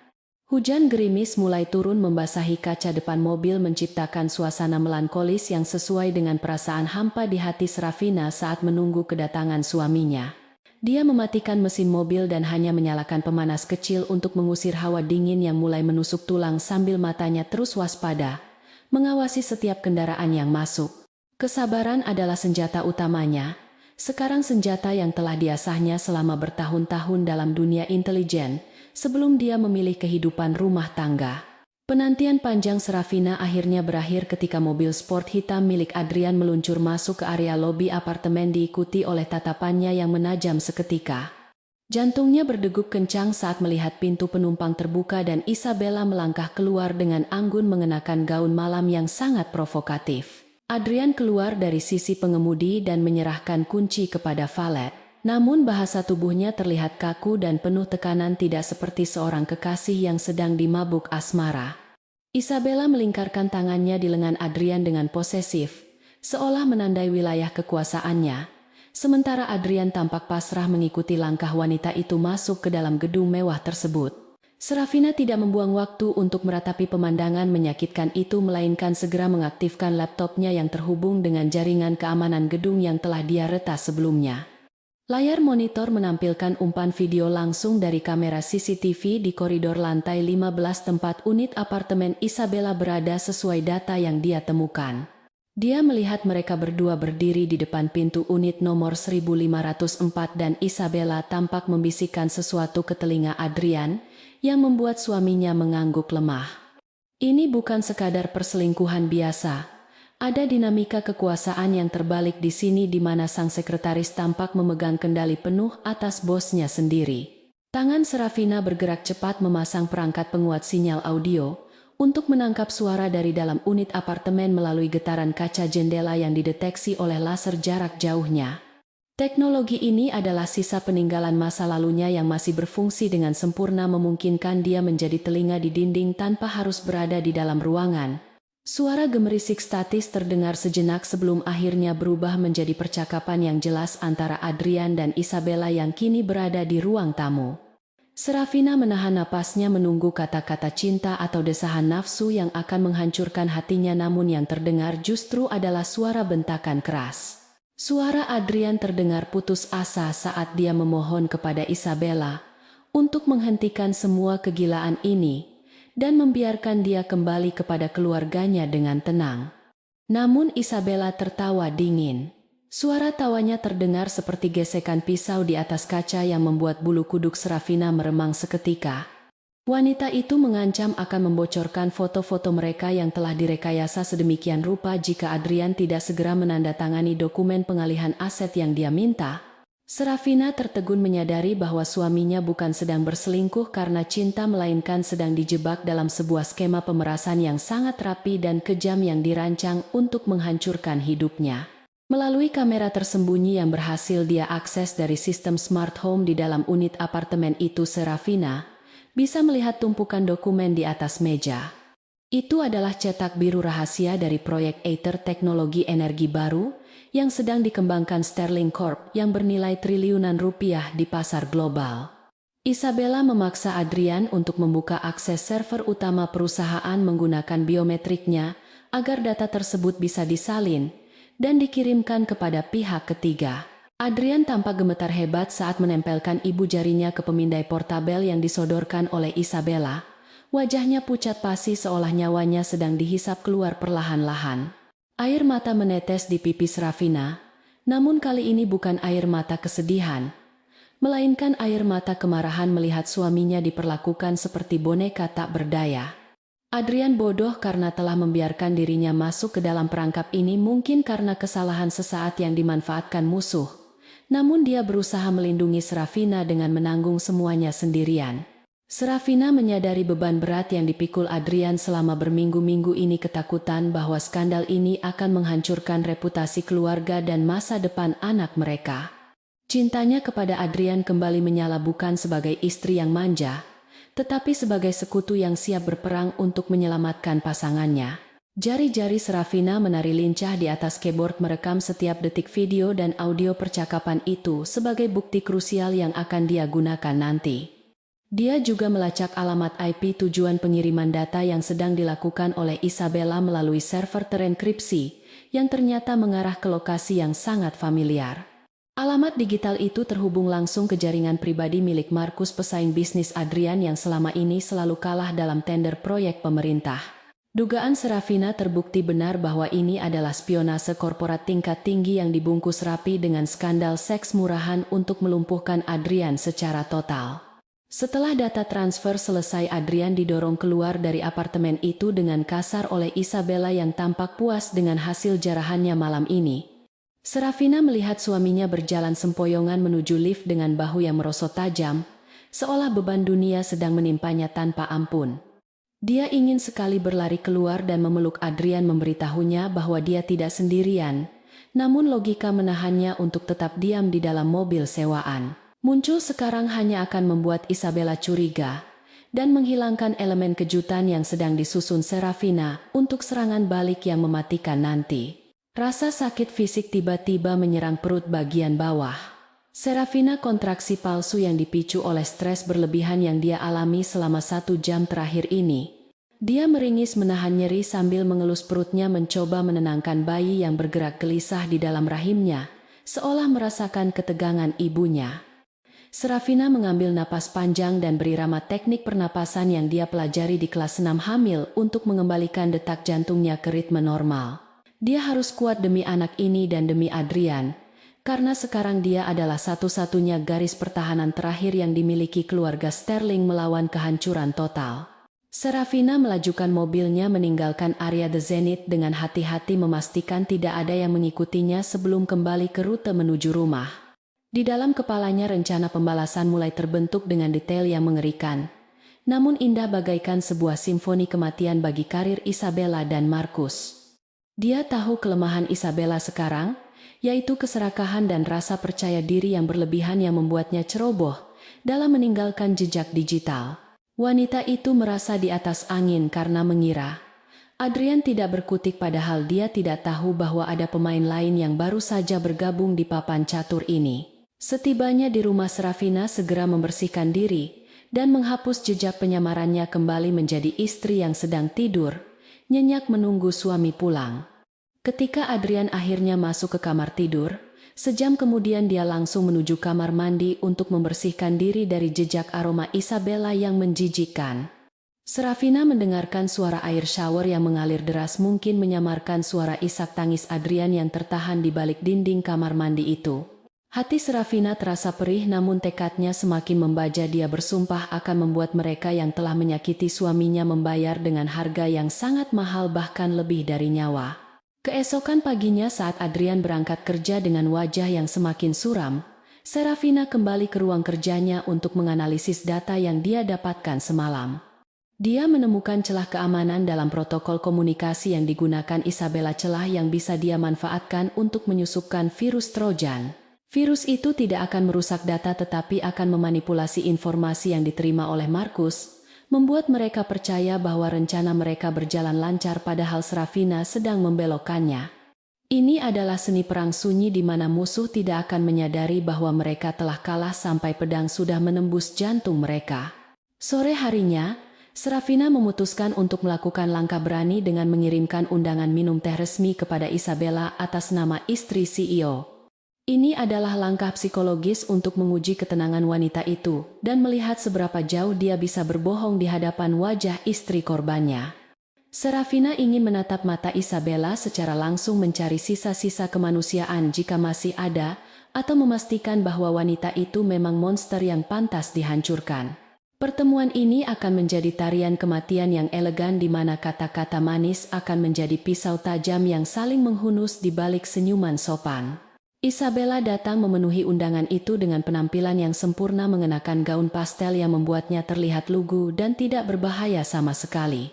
Hujan gerimis mulai turun membasahi kaca depan mobil, menciptakan suasana melankolis yang sesuai dengan perasaan hampa di hati Serafina saat menunggu kedatangan suaminya. Dia mematikan mesin mobil dan hanya menyalakan pemanas kecil untuk mengusir hawa dingin yang mulai menusuk tulang sambil matanya terus waspada, mengawasi setiap kendaraan yang masuk. Kesabaran adalah senjata utamanya. Sekarang senjata yang telah diasahnya selama bertahun-tahun dalam dunia intelijen, sebelum dia memilih kehidupan rumah tangga. Penantian panjang Serafina akhirnya berakhir ketika mobil sport hitam milik Adrian meluncur masuk ke area lobi apartemen diikuti oleh tatapannya yang menajam seketika. Jantungnya berdegup kencang saat melihat pintu penumpang terbuka dan Isabella melangkah keluar dengan anggun mengenakan gaun malam yang sangat provokatif. Adrian keluar dari sisi pengemudi dan menyerahkan kunci kepada valet. Namun bahasa tubuhnya terlihat kaku dan penuh tekanan, tidak seperti seorang kekasih yang sedang dimabuk asmara. Isabella melingkarkan tangannya di lengan Adrian dengan posesif, seolah menandai wilayah kekuasaannya. Sementara Adrian tampak pasrah mengikuti langkah wanita itu masuk ke dalam gedung mewah tersebut. Serafina tidak membuang waktu untuk meratapi pemandangan menyakitkan itu, melainkan segera mengaktifkan laptopnya yang terhubung dengan jaringan keamanan gedung yang telah dia retas sebelumnya. Layar monitor menampilkan umpan video langsung dari kamera CCTV di koridor lantai 15 tempat unit apartemen Isabella berada sesuai data yang dia temukan. Dia melihat mereka berdua berdiri di depan pintu unit nomor 1504 dan Isabella tampak membisikkan sesuatu ke telinga Adrian, yang membuat suaminya mengangguk lemah. Ini bukan sekadar perselingkuhan biasa. Ada dinamika kekuasaan yang terbalik di sini di mana sang sekretaris tampak memegang kendali penuh atas bosnya sendiri. Tangan Serafina bergerak cepat memasang perangkat penguat sinyal audio untuk menangkap suara dari dalam unit apartemen melalui getaran kaca jendela yang dideteksi oleh laser jarak jauhnya. Teknologi ini adalah sisa peninggalan masa lalunya yang masih berfungsi dengan sempurna, memungkinkan dia menjadi telinga di dinding tanpa harus berada di dalam ruangan. Suara gemerisik statis terdengar sejenak sebelum akhirnya berubah menjadi percakapan yang jelas antara Adrian dan Isabella yang kini berada di ruang tamu. Serafina menahan napasnya menunggu kata-kata cinta atau desahan nafsu yang akan menghancurkan hatinya, namun yang terdengar justru adalah suara bentakan keras. Suara Adrian terdengar putus asa saat dia memohon kepada Isabella untuk menghentikan semua kegilaan ini dan membiarkan dia kembali kepada keluarganya dengan tenang. Namun Isabella tertawa dingin. Suara tawanya terdengar seperti gesekan pisau di atas kaca yang membuat bulu kuduk Serafina meremang seketika. Wanita itu mengancam akan membocorkan foto-foto mereka yang telah direkayasa sedemikian rupa jika Adrian tidak segera menandatangani dokumen pengalihan aset yang dia minta. Serafina tertegun menyadari bahwa suaminya bukan sedang berselingkuh karena cinta, melainkan sedang dijebak dalam sebuah skema pemerasan yang sangat rapi dan kejam yang dirancang untuk menghancurkan hidupnya. Melalui kamera tersembunyi yang berhasil dia akses dari sistem smart home di dalam unit apartemen itu, Serafina bisa melihat tumpukan dokumen di atas meja. Itu adalah cetak biru rahasia dari proyek Aether, teknologi energi baru yang sedang dikembangkan Sterling Corp yang bernilai triliunan rupiah di pasar global. Isabella memaksa Adrian untuk membuka akses server utama perusahaan menggunakan biometriknya agar data tersebut bisa disalin dan dikirimkan kepada pihak ketiga. Adrian tampak gemetar hebat saat menempelkan ibu jarinya ke pemindai portabel yang disodorkan oleh Isabella. Wajahnya pucat pasi seolah nyawanya sedang dihisap keluar perlahan-lahan. Air mata menetes di pipi Serafina, namun kali ini bukan air mata kesedihan, melainkan air mata kemarahan melihat suaminya diperlakukan seperti boneka tak berdaya. Adrian bodoh karena telah membiarkan dirinya masuk ke dalam perangkap ini, mungkin karena kesalahan sesaat yang dimanfaatkan musuh. Namun dia berusaha melindungi Serafina dengan menanggung semuanya sendirian. Serafina menyadari beban berat yang dipikul Adrian selama berminggu-minggu ini, ketakutan bahwa skandal ini akan menghancurkan reputasi keluarga dan masa depan anak mereka. Cintanya kepada Adrian kembali menyala, bukan sebagai istri yang manja, tetapi sebagai sekutu yang siap berperang untuk menyelamatkan pasangannya. Jari-jari Serafina menari lincah di atas keyboard merekam setiap detik video dan audio percakapan itu sebagai bukti krusial yang akan dia gunakan nanti. Dia juga melacak alamat IP tujuan pengiriman data yang sedang dilakukan oleh Isabella melalui server terenkripsi yang ternyata mengarah ke lokasi yang sangat familiar. Alamat digital itu terhubung langsung ke jaringan pribadi milik Markus, pesaing bisnis Adrian yang selama ini selalu kalah dalam tender proyek pemerintah. Dugaan Serafina terbukti benar bahwa ini adalah spionase korporat tingkat tinggi yang dibungkus rapi dengan skandal seks murahan untuk melumpuhkan Adrian secara total. Setelah data transfer selesai, Adrian didorong keluar dari apartemen itu dengan kasar oleh Isabella yang tampak puas dengan hasil jarahannya malam ini. Serafina melihat suaminya berjalan sempoyongan menuju lift dengan bahu yang merosot tajam, seolah beban dunia sedang menimpanya tanpa ampun. Dia ingin sekali berlari keluar dan memeluk Adrian, memberitahunya bahwa dia tidak sendirian, namun logika menahannya untuk tetap diam di dalam mobil sewaan. Muncul sekarang hanya akan membuat Isabella curiga dan menghilangkan elemen kejutan yang sedang disusun Serafina untuk serangan balik yang mematikan nanti. Rasa sakit fisik tiba-tiba menyerang perut bagian bawah. Serafina kontraksi palsu yang dipicu oleh stres berlebihan yang dia alami selama 1 jam terakhir ini. Dia meringis menahan nyeri sambil mengelus perutnya, mencoba menenangkan bayi yang bergerak gelisah di dalam rahimnya, seolah merasakan ketegangan ibunya. Serafina mengambil napas panjang dan berirama teknik pernapasan yang dia pelajari di kelas 6 hamil untuk mengembalikan detak jantungnya ke ritme normal. Dia harus kuat demi anak ini dan demi Adrian, karena sekarang dia adalah satu-satunya garis pertahanan terakhir yang dimiliki keluarga Sterling melawan kehancuran total. Serafina melajukan mobilnya meninggalkan area The Zenith dengan hati-hati, memastikan tidak ada yang mengikutinya sebelum kembali ke rute menuju rumah. Di dalam kepalanya rencana pembalasan mulai terbentuk dengan detail yang mengerikan, namun indah bagaikan sebuah simfoni kematian bagi karir Isabella dan Markus. Dia tahu kelemahan Isabella sekarang, yaitu keserakahan dan rasa percaya diri yang berlebihan yang membuatnya ceroboh dalam meninggalkan jejak digital. Wanita itu merasa di atas angin karena mengira Adrian tidak berkutik, padahal dia tidak tahu bahwa ada pemain lain yang baru saja bergabung di papan catur ini. Setibanya di rumah, Serafina segera membersihkan diri dan menghapus jejak penyamarannya, kembali menjadi istri yang sedang tidur, nyenyak menunggu suami pulang. Ketika Adrian akhirnya masuk ke kamar tidur, sejam kemudian dia langsung menuju kamar mandi untuk membersihkan diri dari jejak aroma Isabella yang menjijikkan. Serafina mendengarkan suara air shower yang mengalir deras, mungkin menyamarkan suara isak tangis Adrian yang tertahan di balik dinding kamar mandi itu. Hati Serafina terasa perih, namun tekadnya semakin membaja. Dia bersumpah akan membuat mereka yang telah menyakiti suaminya membayar dengan harga yang sangat mahal, bahkan lebih dari nyawa. Keesokan paginya saat Adrian berangkat kerja dengan wajah yang semakin suram, Serafina kembali ke ruang kerjanya untuk menganalisis data yang dia dapatkan semalam. Dia menemukan celah keamanan dalam protokol komunikasi yang digunakan Isabella, celah yang bisa dia manfaatkan untuk menyusupkan virus Trojan. Virus itu tidak akan merusak data tetapi akan memanipulasi informasi yang diterima oleh Markus, membuat mereka percaya bahwa rencana mereka berjalan lancar padahal Serafina sedang membelokkannya. Ini adalah seni perang sunyi di mana musuh tidak akan menyadari bahwa mereka telah kalah sampai pedang sudah menembus jantung mereka. Sore harinya, Serafina memutuskan untuk melakukan langkah berani dengan mengirimkan undangan minum teh resmi kepada Isabella atas nama istri CEO. Ini adalah langkah psikologis untuk menguji ketenangan wanita itu dan melihat seberapa jauh dia bisa berbohong di hadapan wajah istri korbannya. Serafina ingin menatap mata Isabella secara langsung, mencari sisa-sisa kemanusiaan jika masih ada, atau memastikan bahwa wanita itu memang monster yang pantas dihancurkan. Pertemuan ini akan menjadi tarian kematian yang elegan di mana kata-kata manis akan menjadi pisau tajam yang saling menghunus di balik senyuman sopan. Isabella datang memenuhi undangan itu dengan penampilan yang sempurna, mengenakan gaun pastel yang membuatnya terlihat lugu dan tidak berbahaya sama sekali.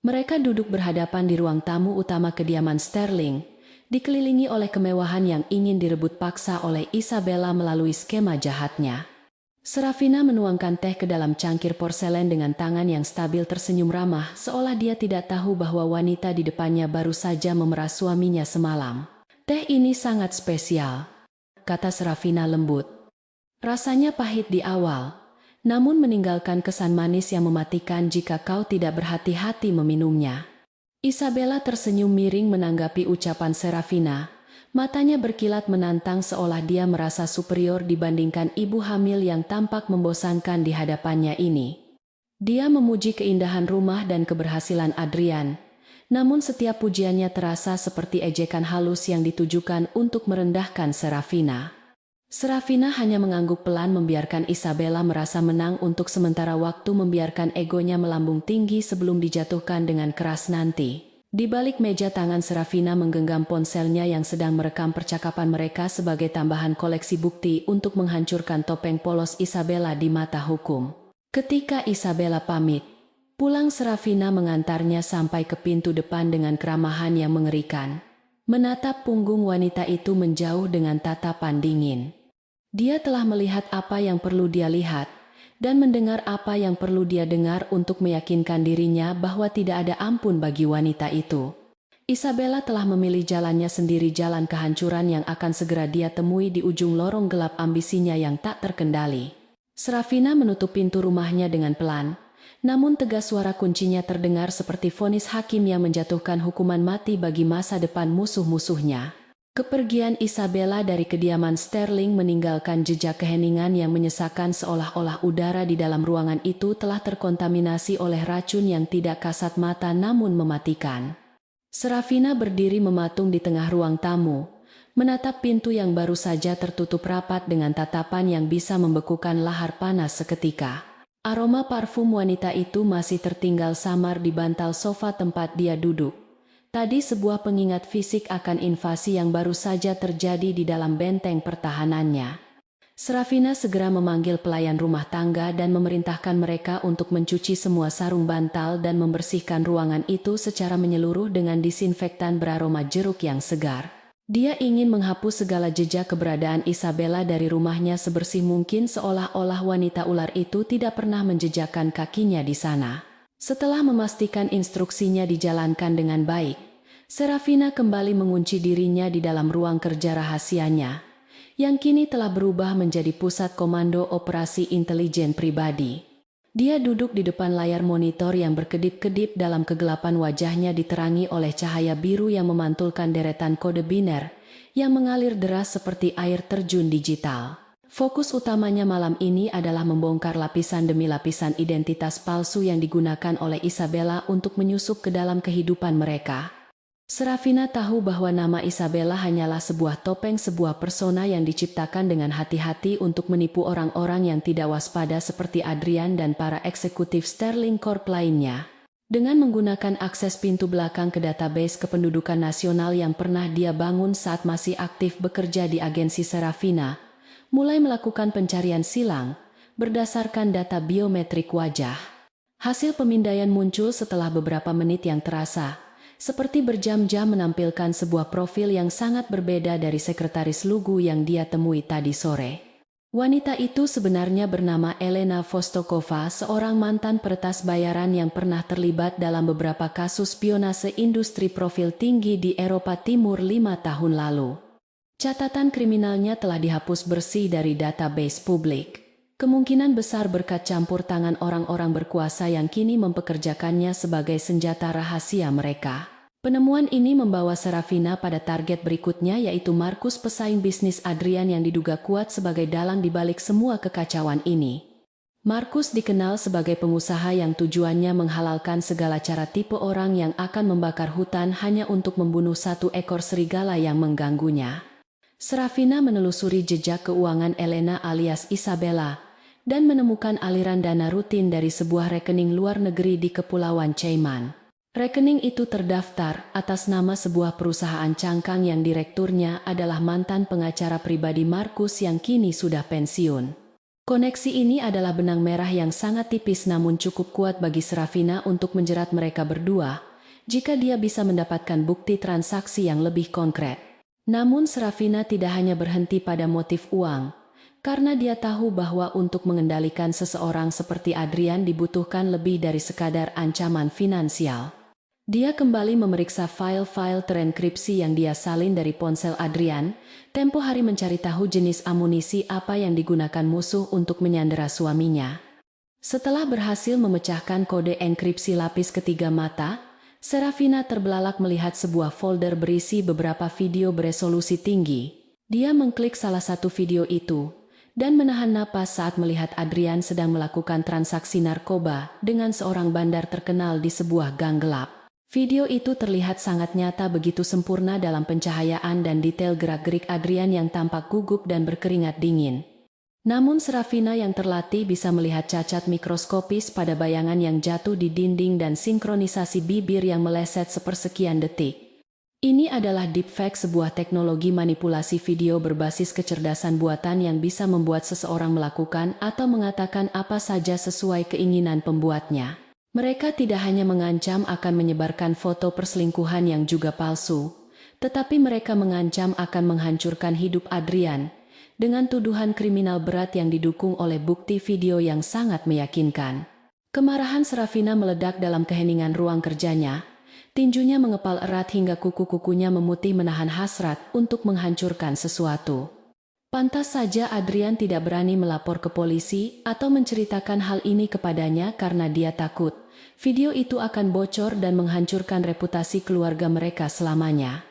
Mereka duduk berhadapan di ruang tamu utama kediaman Sterling, dikelilingi oleh kemewahan yang ingin direbut paksa oleh Isabella melalui skema jahatnya. Serafina menuangkan teh ke dalam cangkir porselen dengan tangan yang stabil, tersenyum ramah seolah dia tidak tahu bahwa wanita di depannya baru saja memeras suaminya semalam. "Teh ini sangat spesial," kata Serafina lembut. "Rasanya pahit di awal, namun meninggalkan kesan manis yang mematikan jika kau tidak berhati-hati meminumnya." Isabella tersenyum miring menanggapi ucapan Serafina. Matanya berkilat menantang seolah dia merasa superior dibandingkan ibu hamil yang tampak membosankan di hadapannya ini. Dia memuji keindahan rumah dan keberhasilan Adrian, namun setiap pujiannya terasa seperti ejekan halus yang ditujukan untuk merendahkan Serafina. Serafina hanya mengangguk pelan, membiarkan Isabella merasa menang untuk sementara waktu, membiarkan egonya melambung tinggi sebelum dijatuhkan dengan keras nanti. Di balik meja, tangan Serafina menggenggam ponselnya yang sedang merekam percakapan mereka sebagai tambahan koleksi bukti untuk menghancurkan topeng polos Isabella di mata hukum. Ketika Isabella pamit pulang, Serafina mengantarnya sampai ke pintu depan dengan keramahan yang mengerikan. Menatap punggung wanita itu menjauh dengan tatapan dingin. Dia telah melihat apa yang perlu dia lihat dan mendengar apa yang perlu dia dengar untuk meyakinkan dirinya bahwa tidak ada ampun bagi wanita itu. Isabella telah memilih jalannya sendiri, jalan kehancuran yang akan segera dia temui di ujung lorong gelap ambisinya yang tak terkendali. Serafina menutup pintu rumahnya dengan pelan, namun tegas suara kuncinya terdengar seperti vonis hakim yang menjatuhkan hukuman mati bagi masa depan musuh-musuhnya. Kepergian Isabella dari kediaman Sterling meninggalkan jejak keheningan yang menyesakan, seolah-olah udara di dalam ruangan itu telah terkontaminasi oleh racun yang tidak kasat mata namun mematikan. Serafina berdiri mematung di tengah ruang tamu, menatap pintu yang baru saja tertutup rapat dengan tatapan yang bisa membekukan lahar panas seketika. Aroma parfum wanita itu masih tertinggal samar di bantal sofa tempat dia duduk. Tadi sebuah pengingat fisik akan invasi yang baru saja terjadi di dalam benteng pertahanannya. Serafina segera memanggil pelayan rumah tangga dan memerintahkan mereka untuk mencuci semua sarung bantal dan membersihkan ruangan itu secara menyeluruh dengan disinfektan beraroma jeruk yang segar. Dia ingin menghapus segala jejak keberadaan Isabella dari rumahnya sebersih mungkin, seolah-olah wanita ular itu tidak pernah menjejakkan kakinya di sana. Setelah memastikan instruksinya dijalankan dengan baik, Serafina kembali mengunci dirinya di dalam ruang kerja rahasianya, yang kini telah berubah menjadi pusat komando operasi intelijen pribadi. Dia duduk di depan layar monitor yang berkedip-kedip, dalam kegelapan wajahnya diterangi oleh cahaya biru yang memantulkan deretan kode biner yang mengalir deras seperti air terjun digital. Fokus utamanya malam ini adalah membongkar lapisan demi lapisan identitas palsu yang digunakan oleh Isabella untuk menyusup ke dalam kehidupan mereka. Serafina tahu bahwa nama Isabella hanyalah sebuah topeng, sebuah persona yang diciptakan dengan hati-hati untuk menipu orang-orang yang tidak waspada seperti Adrian dan para eksekutif Sterling Corp lainnya. Dengan menggunakan akses pintu belakang ke database kependudukan nasional yang pernah dia bangun saat masih aktif bekerja di agensi Serafina, mulai melakukan pencarian silang berdasarkan data biometrik wajah. Hasil pemindaian muncul setelah beberapa menit yang terasa, seperti berjam-jam menampilkan sebuah profil yang sangat berbeda dari sekretaris lugu yang dia temui tadi sore. Wanita itu sebenarnya bernama Elena Vostokova, seorang mantan peretas bayaran yang pernah terlibat dalam beberapa kasus spionase industri profil tinggi di Eropa Timur 5 tahun lalu. Catatan kriminalnya telah dihapus bersih dari database publik. Kemungkinan besar berkat campur tangan orang-orang berkuasa yang kini mempekerjakannya sebagai senjata rahasia mereka. Penemuan ini membawa Serafina pada target berikutnya, yaitu Markus, pesaing bisnis Adrian yang diduga kuat sebagai dalang di balik semua kekacauan ini. Markus dikenal sebagai pengusaha yang tujuannya menghalalkan segala cara tipe orang yang akan membakar hutan hanya untuk membunuh satu ekor serigala yang mengganggunya. Serafina menelusuri jejak keuangan Elena alias Isabella dan menemukan aliran dana rutin dari sebuah rekening luar negeri di Kepulauan Cayman. Rekening itu terdaftar atas nama sebuah perusahaan cangkang yang direkturnya adalah mantan pengacara pribadi Markus yang kini sudah pensiun. Koneksi ini adalah benang merah yang sangat tipis namun cukup kuat bagi Serafina untuk menjerat mereka berdua jika dia bisa mendapatkan bukti transaksi yang lebih konkret. Namun Serafina tidak hanya berhenti pada motif uang, karena dia tahu bahwa untuk mengendalikan seseorang seperti Adrian dibutuhkan lebih dari sekadar ancaman finansial. Dia kembali memeriksa file-file terenkripsi yang dia salin dari ponsel Adrian, tempo hari mencari tahu jenis amunisi apa yang digunakan musuh untuk menyandera suaminya. Setelah berhasil memecahkan kode enkripsi lapis ketiga mata, Serafina terbelalak melihat sebuah folder berisi beberapa video beresolusi tinggi. Dia mengklik salah satu video itu dan menahan napas saat melihat Adrian sedang melakukan transaksi narkoba dengan seorang bandar terkenal di sebuah gang gelap. Video itu terlihat sangat nyata, begitu sempurna dalam pencahayaan dan detail gerak-gerik Adrian yang tampak gugup dan berkeringat dingin. Namun Serafina yang terlatih bisa melihat cacat mikroskopis pada bayangan yang jatuh di dinding dan sinkronisasi bibir yang meleset sepersekian detik. Ini adalah deepfake, sebuah teknologi manipulasi video berbasis kecerdasan buatan yang bisa membuat seseorang melakukan atau mengatakan apa saja sesuai keinginan pembuatnya. Mereka tidak hanya mengancam akan menyebarkan foto perselingkuhan yang juga palsu, tetapi mereka mengancam akan menghancurkan hidup Adrian dengan tuduhan kriminal berat yang didukung oleh bukti video yang sangat meyakinkan. Kemarahan Serafina meledak dalam keheningan ruang kerjanya. Tinjunya mengepal erat hingga kuku-kukunya memutih menahan hasrat untuk menghancurkan sesuatu. Pantas saja Adrian tidak berani melapor ke polisi atau menceritakan hal ini kepadanya karena dia takut video itu akan bocor dan menghancurkan reputasi keluarga mereka selamanya.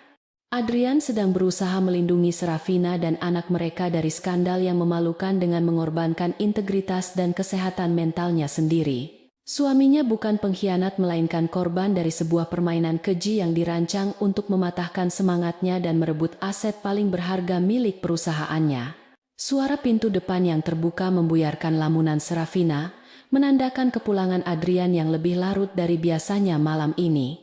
Adrian sedang berusaha melindungi Serafina dan anak mereka dari skandal yang memalukan dengan mengorbankan integritas dan kesehatan mentalnya sendiri. Suaminya bukan pengkhianat melainkan korban dari sebuah permainan keji yang dirancang untuk mematahkan semangatnya dan merebut aset paling berharga milik perusahaannya. Suara pintu depan yang terbuka membuyarkan lamunan Serafina, menandakan kepulangan Adrian yang lebih larut dari biasanya malam ini.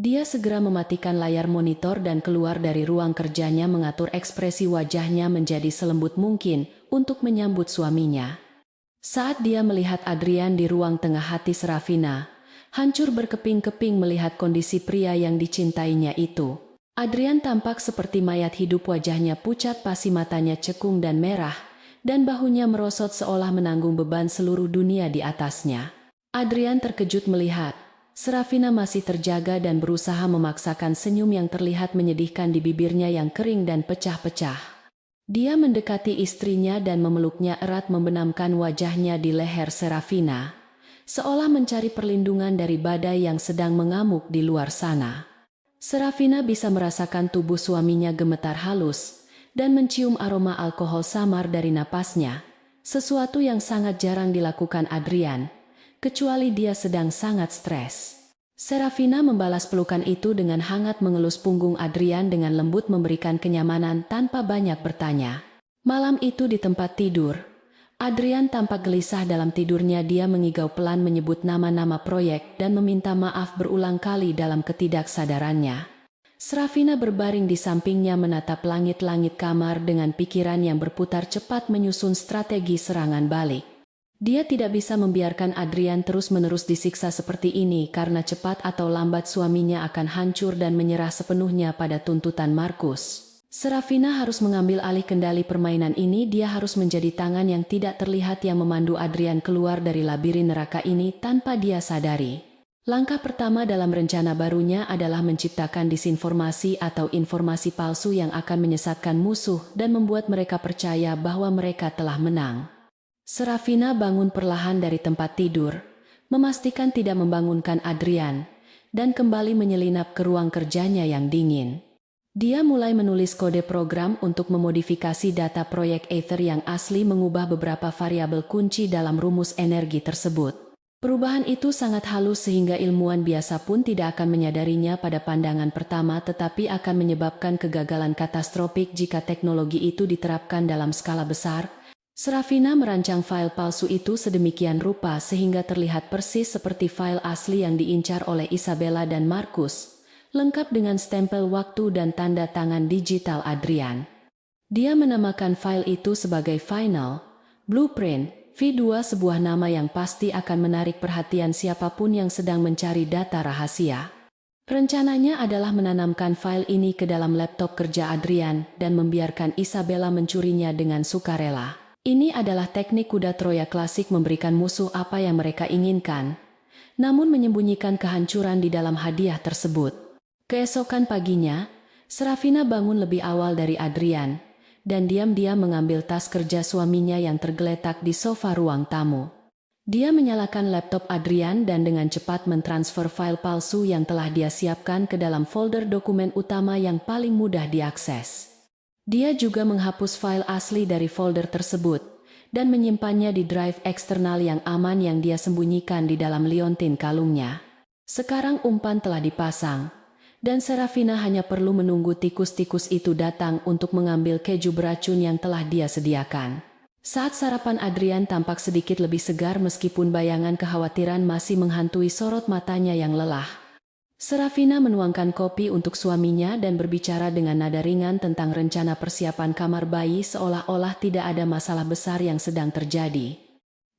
Dia segera mematikan layar monitor dan keluar dari ruang kerjanya, mengatur ekspresi wajahnya menjadi selembut mungkin untuk menyambut suaminya. Saat dia melihat Adrian di ruang tengah, hati Serafina hancur berkeping-keping melihat kondisi pria yang dicintainya itu. Adrian tampak seperti mayat hidup, wajahnya pucat pasi, matanya cekung dan merah, dan bahunya merosot seolah menanggung beban seluruh dunia di atasnya. Adrian terkejut melihat Serafina masih terjaga dan berusaha memaksakan senyum yang terlihat menyedihkan di bibirnya yang kering dan pecah-pecah. Dia mendekati istrinya dan memeluknya erat, membenamkan wajahnya di leher Serafina, seolah mencari perlindungan dari badai yang sedang mengamuk di luar sana. Serafina bisa merasakan tubuh suaminya gemetar halus, dan mencium aroma alkohol samar dari napasnya, sesuatu yang sangat jarang dilakukan Adrian, kecuali dia sedang sangat stres. Serafina membalas pelukan itu dengan hangat mengelus punggung Adrian dengan lembut memberikan kenyamanan tanpa banyak bertanya. Malam itu di tempat tidur, Adrian tampak gelisah dalam tidurnya. Dia mengigau pelan menyebut nama-nama proyek dan meminta maaf berulang kali dalam ketidaksadarannya. Serafina berbaring di sampingnya menatap langit-langit kamar dengan pikiran yang berputar cepat menyusun strategi serangan balik. Dia tidak bisa membiarkan Adrian terus-menerus disiksa seperti ini karena cepat atau lambat suaminya akan hancur dan menyerah sepenuhnya pada tuntutan Markus. Serafina harus mengambil alih kendali permainan ini. Dia harus menjadi tangan yang tidak terlihat yang memandu Adrian keluar dari labirin neraka ini tanpa dia sadari. Langkah pertama dalam rencana barunya adalah menciptakan disinformasi atau informasi palsu yang akan menyesatkan musuh dan membuat mereka percaya bahwa mereka telah menang. Serafina bangun perlahan dari tempat tidur, memastikan tidak membangunkan Adrian, dan kembali menyelinap ke ruang kerjanya yang dingin. Dia mulai menulis kode program untuk memodifikasi data proyek Aether yang asli, mengubah beberapa variabel kunci dalam rumus energi tersebut. Perubahan itu sangat halus sehingga ilmuwan biasa pun tidak akan menyadarinya pada pandangan pertama, tetapi akan menyebabkan kegagalan katastrofik jika teknologi itu diterapkan dalam skala besar. Serafina merancang file palsu itu sedemikian rupa sehingga terlihat persis seperti file asli yang diincar oleh Isabella dan Markus, lengkap dengan stempel waktu dan tanda tangan digital Adrian. Dia menamakan file itu sebagai Final Blueprint V2, sebuah nama yang pasti akan menarik perhatian siapapun yang sedang mencari data rahasia. Rencananya adalah menanamkan file ini ke dalam laptop kerja Adrian dan membiarkan Isabella mencurinya dengan sukarela. Ini adalah teknik kuda Troya klasik, memberikan musuh apa yang mereka inginkan, namun menyembunyikan kehancuran di dalam hadiah tersebut. Keesokan paginya, Serafina bangun lebih awal dari Adrian, dan diam-diam mengambil tas kerja suaminya yang tergeletak di sofa ruang tamu. Dia menyalakan laptop Adrian dan dengan cepat mentransfer file palsu yang telah dia siapkan ke dalam folder dokumen utama yang paling mudah diakses. Dia juga menghapus file asli dari folder tersebut dan menyimpannya di drive eksternal yang aman yang dia sembunyikan di dalam liontin kalungnya. Sekarang umpan telah dipasang, dan Serafina hanya perlu menunggu tikus-tikus itu datang untuk mengambil keju beracun yang telah dia sediakan. Saat sarapan, Adrian tampak sedikit lebih segar meskipun bayangan kekhawatiran masih menghantui sorot matanya yang lelah. Serafina menuangkan kopi untuk suaminya dan berbicara dengan nada ringan tentang rencana persiapan kamar bayi, seolah-olah tidak ada masalah besar yang sedang terjadi.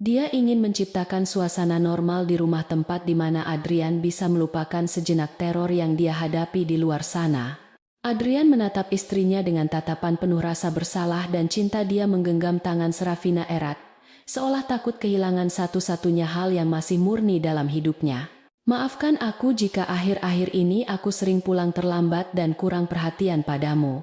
Dia ingin menciptakan suasana normal di rumah, tempat di mana Adrian bisa melupakan sejenak teror yang dia hadapi di luar sana. Adrian menatap istrinya dengan tatapan penuh rasa bersalah dan cinta. Dia menggenggam tangan Serafina erat, seolah takut kehilangan satu-satunya hal yang masih murni dalam hidupnya. Maafkan aku jika akhir-akhir ini aku sering pulang terlambat dan kurang perhatian padamu,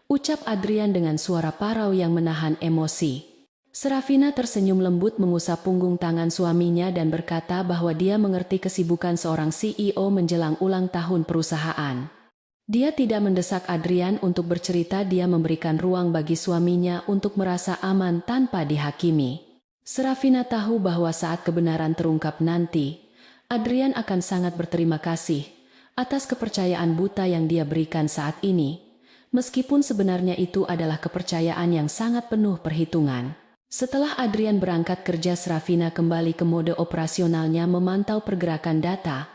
ucap Adrian dengan suara parau yang menahan emosi. Serafina tersenyum lembut mengusap punggung tangan suaminya dan berkata bahwa dia mengerti kesibukan seorang CEO menjelang ulang tahun perusahaan. Dia tidak mendesak Adrian untuk bercerita, dia memberikan ruang bagi suaminya untuk merasa aman tanpa dihakimi. Serafina tahu bahwa saat kebenaran terungkap nanti, Adrian akan sangat berterima kasih atas kepercayaan buta yang dia berikan saat ini, meskipun sebenarnya itu adalah kepercayaan yang sangat penuh perhitungan. Setelah Adrian berangkat kerja, Serafina kembali ke mode operasionalnya, memantau pergerakan data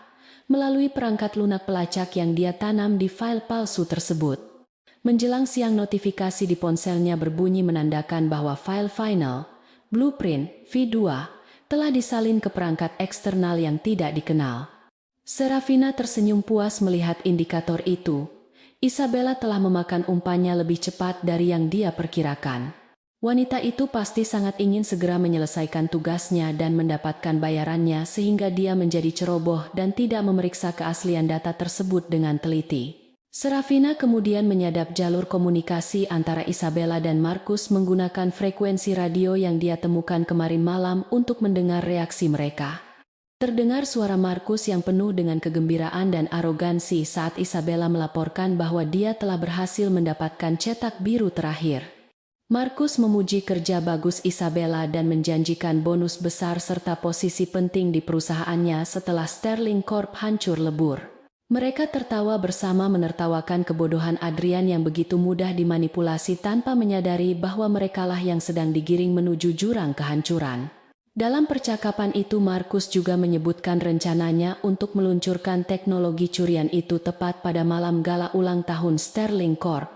melalui perangkat lunak pelacak yang dia tanam di file palsu tersebut. Menjelang siang, notifikasi di ponselnya berbunyi menandakan bahwa file Final Blueprint V2 telah disalin ke perangkat eksternal yang tidak dikenal. Serafina tersenyum puas melihat indikator itu. Isabella telah memakan umpannya lebih cepat dari yang dia perkirakan. Wanita itu pasti sangat ingin segera menyelesaikan tugasnya dan mendapatkan bayarannya, sehingga dia menjadi ceroboh dan tidak memeriksa keaslian data tersebut dengan teliti. Serafina kemudian menyadap jalur komunikasi antara Isabella dan Markus menggunakan frekuensi radio yang dia temukan kemarin malam untuk mendengar reaksi mereka. Terdengar suara Markus yang penuh dengan kegembiraan dan arogansi saat Isabella melaporkan bahwa dia telah berhasil mendapatkan cetak biru terakhir. Markus memuji kerja bagus Isabella dan menjanjikan bonus besar serta posisi penting di perusahaannya setelah Sterling Corp hancur lebur. Mereka tertawa bersama menertawakan kebodohan Adrian yang begitu mudah dimanipulasi tanpa menyadari bahwa merekalah yang sedang digiring menuju jurang kehancuran. Dalam percakapan itu Markus juga menyebutkan rencananya untuk meluncurkan teknologi curian itu tepat pada malam gala ulang tahun Sterling Corp.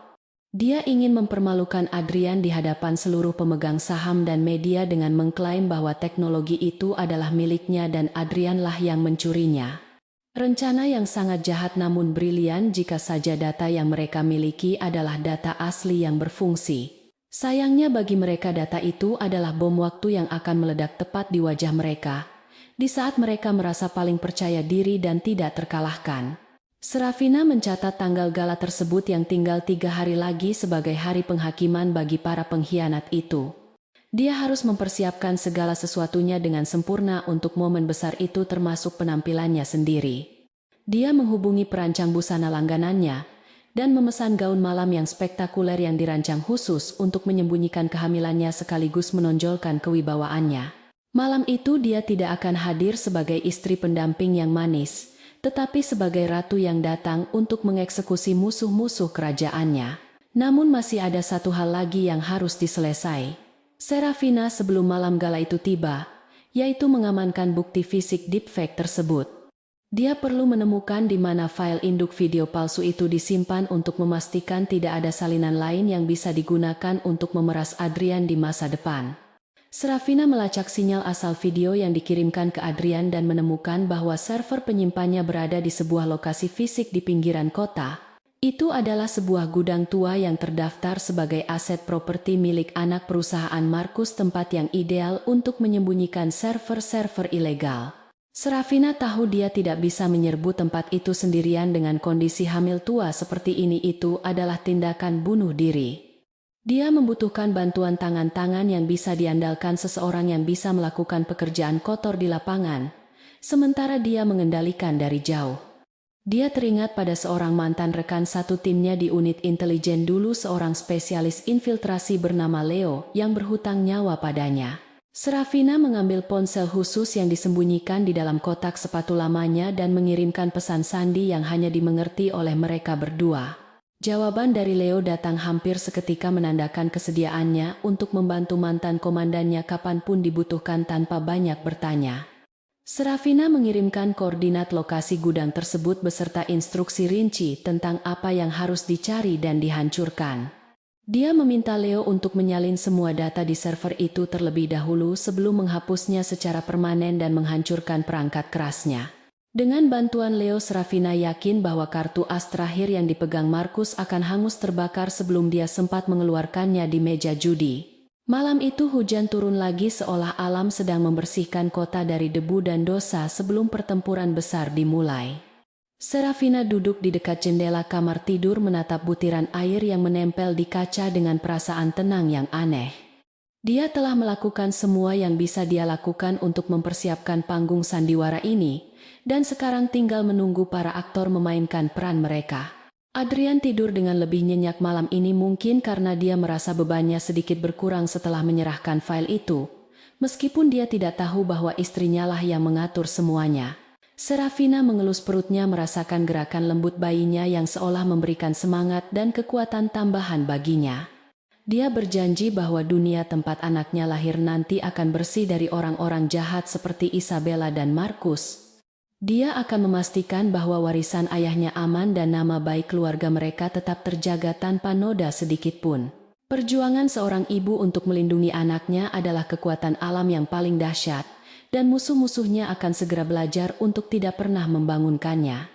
Dia ingin mempermalukan Adrian di hadapan seluruh pemegang saham dan media dengan mengklaim bahwa teknologi itu adalah miliknya dan Adrianlah yang mencurinya. Rencana yang sangat jahat namun brilian jika saja data yang mereka miliki adalah data asli yang berfungsi. Sayangnya bagi mereka data itu adalah bom waktu yang akan meledak tepat di wajah mereka, di saat mereka merasa paling percaya diri dan tidak terkalahkan. Serafina mencatat tanggal gala tersebut yang tinggal 3 hari lagi sebagai hari penghakiman bagi para pengkhianat itu. Dia harus mempersiapkan segala sesuatunya dengan sempurna untuk momen besar itu termasuk penampilannya sendiri. Dia menghubungi perancang busana langganannya dan memesan gaun malam yang spektakuler yang dirancang khusus untuk menyembunyikan kehamilannya sekaligus menonjolkan kewibawaannya. Malam itu dia tidak akan hadir sebagai istri pendamping yang manis, tetapi sebagai ratu yang datang untuk mengeksekusi musuh-musuh kerajaannya. Namun masih ada satu hal lagi yang harus diselesai. Serafina sebelum malam gala itu tiba, yaitu mengamankan bukti fisik deepfake tersebut. Dia perlu menemukan di mana file induk video palsu itu disimpan untuk memastikan tidak ada salinan lain yang bisa digunakan untuk memeras Adrian di masa depan. Serafina melacak sinyal asal video yang dikirimkan ke Adrian dan menemukan bahwa server penyimpannya berada di sebuah lokasi fisik di pinggiran kota. Itu adalah sebuah gudang tua yang terdaftar sebagai aset properti milik anak perusahaan Markus, tempat yang ideal untuk menyembunyikan server-server ilegal. Serafina tahu dia tidak bisa menyerbu tempat itu sendirian dengan kondisi hamil tua seperti ini. Itu adalah tindakan bunuh diri. Dia membutuhkan bantuan tangan-tangan yang bisa diandalkan, seseorang yang bisa melakukan pekerjaan kotor di lapangan, sementara dia mengendalikan dari jauh. Dia teringat pada seorang mantan rekan satu timnya di unit intelijen dulu, seorang spesialis infiltrasi bernama Leo yang berhutang nyawa padanya. Serafina mengambil ponsel khusus yang disembunyikan di dalam kotak sepatu lamanya dan mengirimkan pesan sandi yang hanya dimengerti oleh mereka berdua. Jawaban dari Leo datang hampir seketika, menandakan kesediaannya untuk membantu mantan komandannya kapanpun dibutuhkan tanpa banyak bertanya. Serafina mengirimkan koordinat lokasi gudang tersebut beserta instruksi rinci tentang apa yang harus dicari dan dihancurkan. Dia meminta Leo untuk menyalin semua data di server itu terlebih dahulu sebelum menghapusnya secara permanen dan menghancurkan perangkat kerasnya. Dengan bantuan Leo, Serafina yakin bahwa kartu as terakhir yang dipegang Markus akan hangus terbakar sebelum dia sempat mengeluarkannya di meja judi. Malam itu hujan turun lagi seolah alam sedang membersihkan kota dari debu dan dosa sebelum pertempuran besar dimulai. Serafina duduk di dekat jendela kamar tidur menatap butiran air yang menempel di kaca dengan perasaan tenang yang aneh. Dia telah melakukan semua yang bisa dia lakukan untuk mempersiapkan panggung sandiwara ini, dan sekarang tinggal menunggu para aktor memainkan peran mereka. Adrian tidur dengan lebih nyenyak malam ini, mungkin karena dia merasa bebannya sedikit berkurang setelah menyerahkan file itu, meskipun dia tidak tahu bahwa istrinya lah yang mengatur semuanya. Serafina mengelus perutnya, merasakan gerakan lembut bayinya yang seolah memberikan semangat dan kekuatan tambahan baginya. Dia berjanji bahwa dunia tempat anaknya lahir nanti akan bersih dari orang-orang jahat seperti Isabella dan Markus. Dia akan memastikan bahwa warisan ayahnya aman dan nama baik keluarga mereka tetap terjaga tanpa noda sedikit pun. Perjuangan seorang ibu untuk melindungi anaknya adalah kekuatan alam yang paling dahsyat, dan musuh-musuhnya akan segera belajar untuk tidak pernah membangunkannya.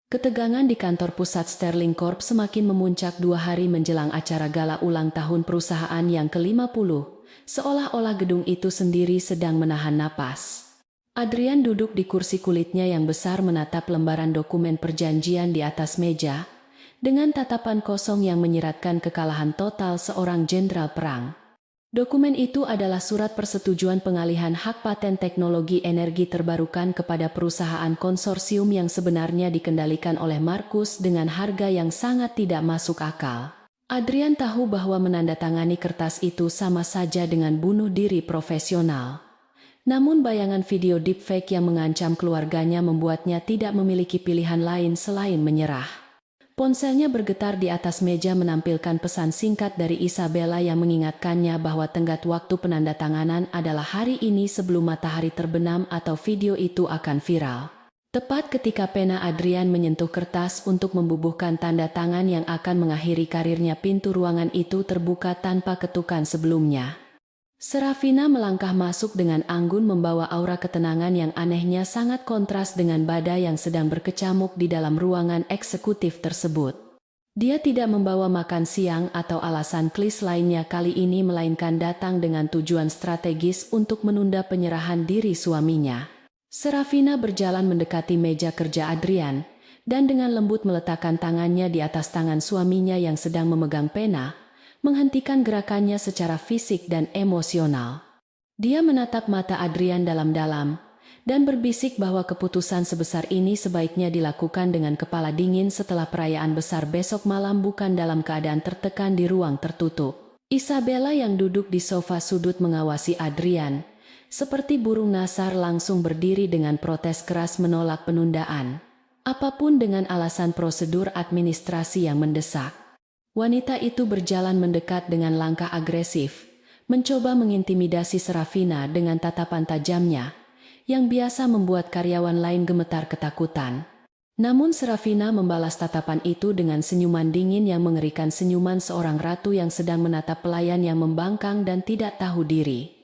Ketegangan di kantor pusat Sterling Corp semakin memuncak 2 hari menjelang acara gala ulang tahun perusahaan yang ke-50, seolah-olah gedung itu sendiri sedang menahan napas. Adrian duduk di kursi kulitnya yang besar menatap lembaran dokumen perjanjian di atas meja, dengan tatapan kosong yang menyiratkan kekalahan total seorang jenderal perang. Dokumen itu adalah surat persetujuan pengalihan hak paten teknologi energi terbarukan kepada perusahaan konsorsium yang sebenarnya dikendalikan oleh Markus dengan harga yang sangat tidak masuk akal. Adrian tahu bahwa menandatangani kertas itu sama saja dengan bunuh diri profesional. Namun bayangan video deepfake yang mengancam keluarganya membuatnya tidak memiliki pilihan lain selain menyerah. Ponselnya bergetar di atas meja menampilkan pesan singkat dari Isabella yang mengingatkannya bahwa tenggat waktu penandatanganan adalah hari ini sebelum matahari terbenam atau video itu akan viral. Tepat ketika pena Adrian menyentuh kertas untuk membubuhkan tanda tangan yang akan mengakhiri karirnya, pintu ruangan itu terbuka tanpa ketukan sebelumnya. Serafina melangkah masuk dengan anggun membawa aura ketenangan yang anehnya sangat kontras dengan badai yang sedang berkecamuk di dalam ruangan eksekutif tersebut. Dia tidak membawa makan siang atau alasan klis lainnya kali ini, melainkan datang dengan tujuan strategis untuk menunda penyerahan diri suaminya. Serafina berjalan mendekati meja kerja Adrian, dan dengan lembut meletakkan tangannya di atas tangan suaminya yang sedang memegang pena, menghentikan gerakannya secara fisik dan emosional. Dia menatap mata Adrian dalam-dalam, dan berbisik bahwa keputusan sebesar ini sebaiknya dilakukan dengan kepala dingin setelah perayaan besar besok malam, bukan dalam keadaan tertekan di ruang tertutup. Isabella yang duduk di sofa sudut mengawasi Adrian, seperti burung nasar, langsung berdiri dengan protes keras menolak penundaan, apapun dengan alasan prosedur administrasi yang mendesak. Wanita itu berjalan mendekat dengan langkah agresif, mencoba mengintimidasi Serafina dengan tatapan tajamnya, yang biasa membuat karyawan lain gemetar ketakutan. Namun Serafina membalas tatapan itu dengan senyuman dingin yang mengerikan, senyuman seorang ratu yang sedang menatap pelayan yang membangkang dan tidak tahu diri.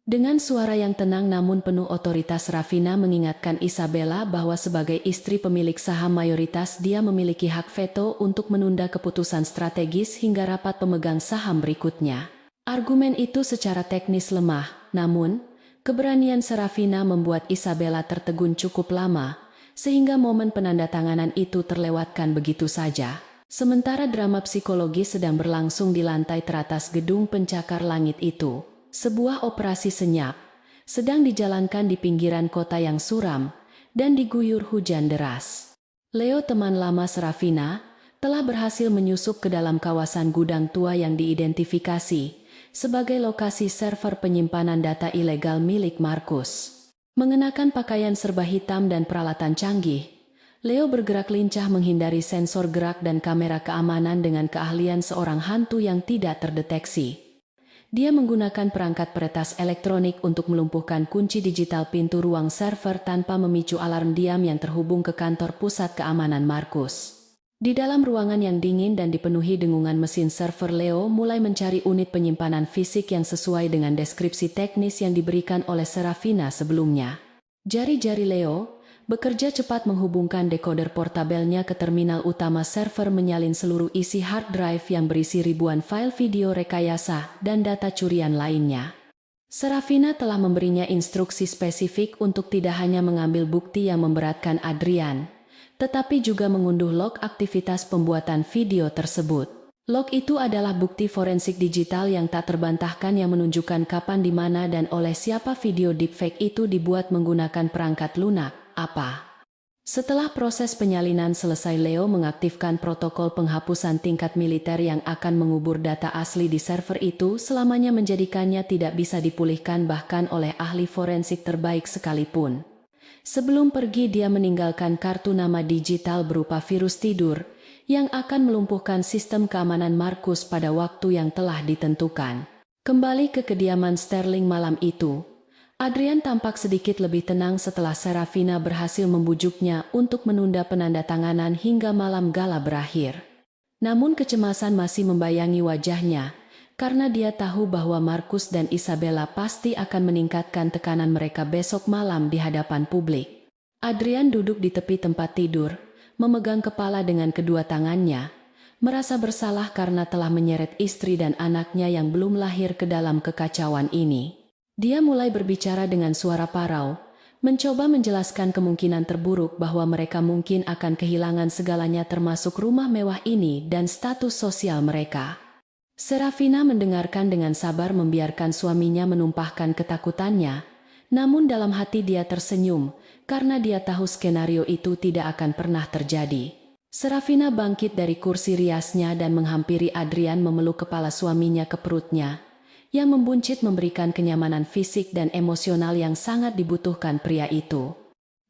Dengan suara yang tenang namun penuh otoritas, Serafina mengingatkan Isabella bahwa sebagai istri pemilik saham mayoritas dia memiliki hak veto untuk menunda keputusan strategis hingga rapat pemegang saham berikutnya. Argumen itu secara teknis lemah, namun keberanian Serafina membuat Isabella tertegun cukup lama, sehingga momen penandatanganan itu terlewatkan begitu saja. Sementara drama psikologis sedang berlangsung di lantai teratas gedung pencakar langit itu. Sebuah operasi senyap sedang dijalankan di pinggiran kota yang suram dan diguyur hujan deras. Leo, teman lama Serafina, telah berhasil menyusup ke dalam kawasan gudang tua yang diidentifikasi sebagai lokasi server penyimpanan data ilegal milik Markus. Mengenakan pakaian serba hitam dan peralatan canggih, Leo bergerak lincah menghindari sensor gerak dan kamera keamanan dengan keahlian seorang hantu yang tidak terdeteksi. Dia menggunakan perangkat peretas elektronik untuk melumpuhkan kunci digital pintu ruang server tanpa memicu alarm diam yang terhubung ke kantor pusat keamanan Markus. Di dalam ruangan yang dingin dan dipenuhi dengungan mesin server, Leo mulai mencari unit penyimpanan fisik yang sesuai dengan deskripsi teknis yang diberikan oleh Serafina sebelumnya. Jari-jari Leo bekerja cepat menghubungkan dekoder portabelnya ke terminal utama server, menyalin seluruh isi hard drive yang berisi ribuan file video rekayasa dan data curian lainnya. Serafina telah memberinya instruksi spesifik untuk tidak hanya mengambil bukti yang memberatkan Adrian, tetapi juga mengunduh log aktivitas pembuatan video tersebut. Log itu adalah bukti forensik digital yang tak terbantahkan yang menunjukkan kapan, di mana, dan oleh siapa video deepfake itu dibuat menggunakan perangkat lunak. Setelah proses penyalinan selesai, Leo mengaktifkan protokol penghapusan tingkat militer yang akan mengubur data asli di server itu selamanya, menjadikannya tidak bisa dipulihkan bahkan oleh ahli forensik terbaik sekalipun. Sebelum pergi, dia meninggalkan kartu nama digital berupa virus tidur yang akan melumpuhkan sistem keamanan Markus pada waktu yang telah ditentukan. Kembali ke kediaman Sterling malam itu, Adrian tampak sedikit lebih tenang setelah Serafina berhasil membujuknya untuk menunda penandatanganan hingga malam gala berakhir. Namun kecemasan masih membayangi wajahnya, karena dia tahu bahwa Markus dan Isabella pasti akan meningkatkan tekanan mereka besok malam di hadapan publik. Adrian duduk di tepi tempat tidur, memegang kepala dengan kedua tangannya, merasa bersalah karena telah menyeret istri dan anaknya yang belum lahir ke dalam kekacauan ini. Dia mulai berbicara dengan suara parau, mencoba menjelaskan kemungkinan terburuk bahwa mereka mungkin akan kehilangan segalanya termasuk rumah mewah ini dan status sosial mereka. Serafina mendengarkan dengan sabar membiarkan suaminya menumpahkan ketakutannya, namun dalam hati dia tersenyum, karena dia tahu skenario itu tidak akan pernah terjadi. Serafina bangkit dari kursi riasnya dan menghampiri Adrian memeluk kepala suaminya ke perutnya, yang membuncit memberikan kenyamanan fisik dan emosional yang sangat dibutuhkan pria itu.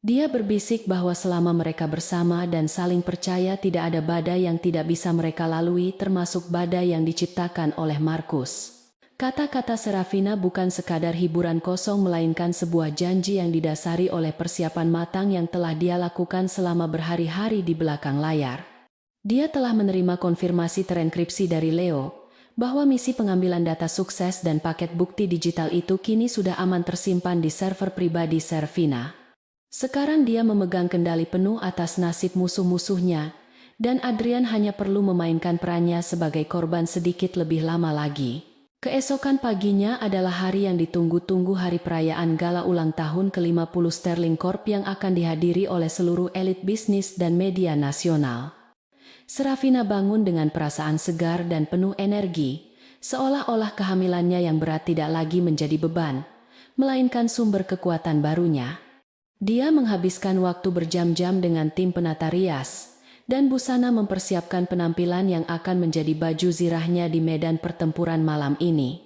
Dia berbisik bahwa selama mereka bersama dan saling percaya tidak ada badai yang tidak bisa mereka lalui termasuk badai yang diciptakan oleh Markus. Kata-kata Serafina bukan sekadar hiburan kosong melainkan sebuah janji yang didasari oleh persiapan matang yang telah dia lakukan selama berhari-hari di belakang layar. Dia telah menerima konfirmasi terenkripsi dari Leo, bahwa misi pengambilan data sukses dan paket bukti digital itu kini sudah aman tersimpan di server pribadi Serafina. Sekarang dia memegang kendali penuh atas nasib musuh-musuhnya, dan Adrian hanya perlu memainkan perannya sebagai korban sedikit lebih lama lagi. Keesokan paginya adalah hari yang ditunggu-tunggu, hari perayaan gala ulang tahun ke-50 Sterling Corp yang akan dihadiri oleh seluruh elit bisnis dan media nasional. Serafina bangun dengan perasaan segar dan penuh energi, seolah-olah kehamilannya yang berat tidak lagi menjadi beban, melainkan sumber kekuatan barunya. Dia menghabiskan waktu berjam-jam dengan tim penata rias dan busana mempersiapkan penampilan yang akan menjadi baju zirahnya di medan pertempuran malam ini.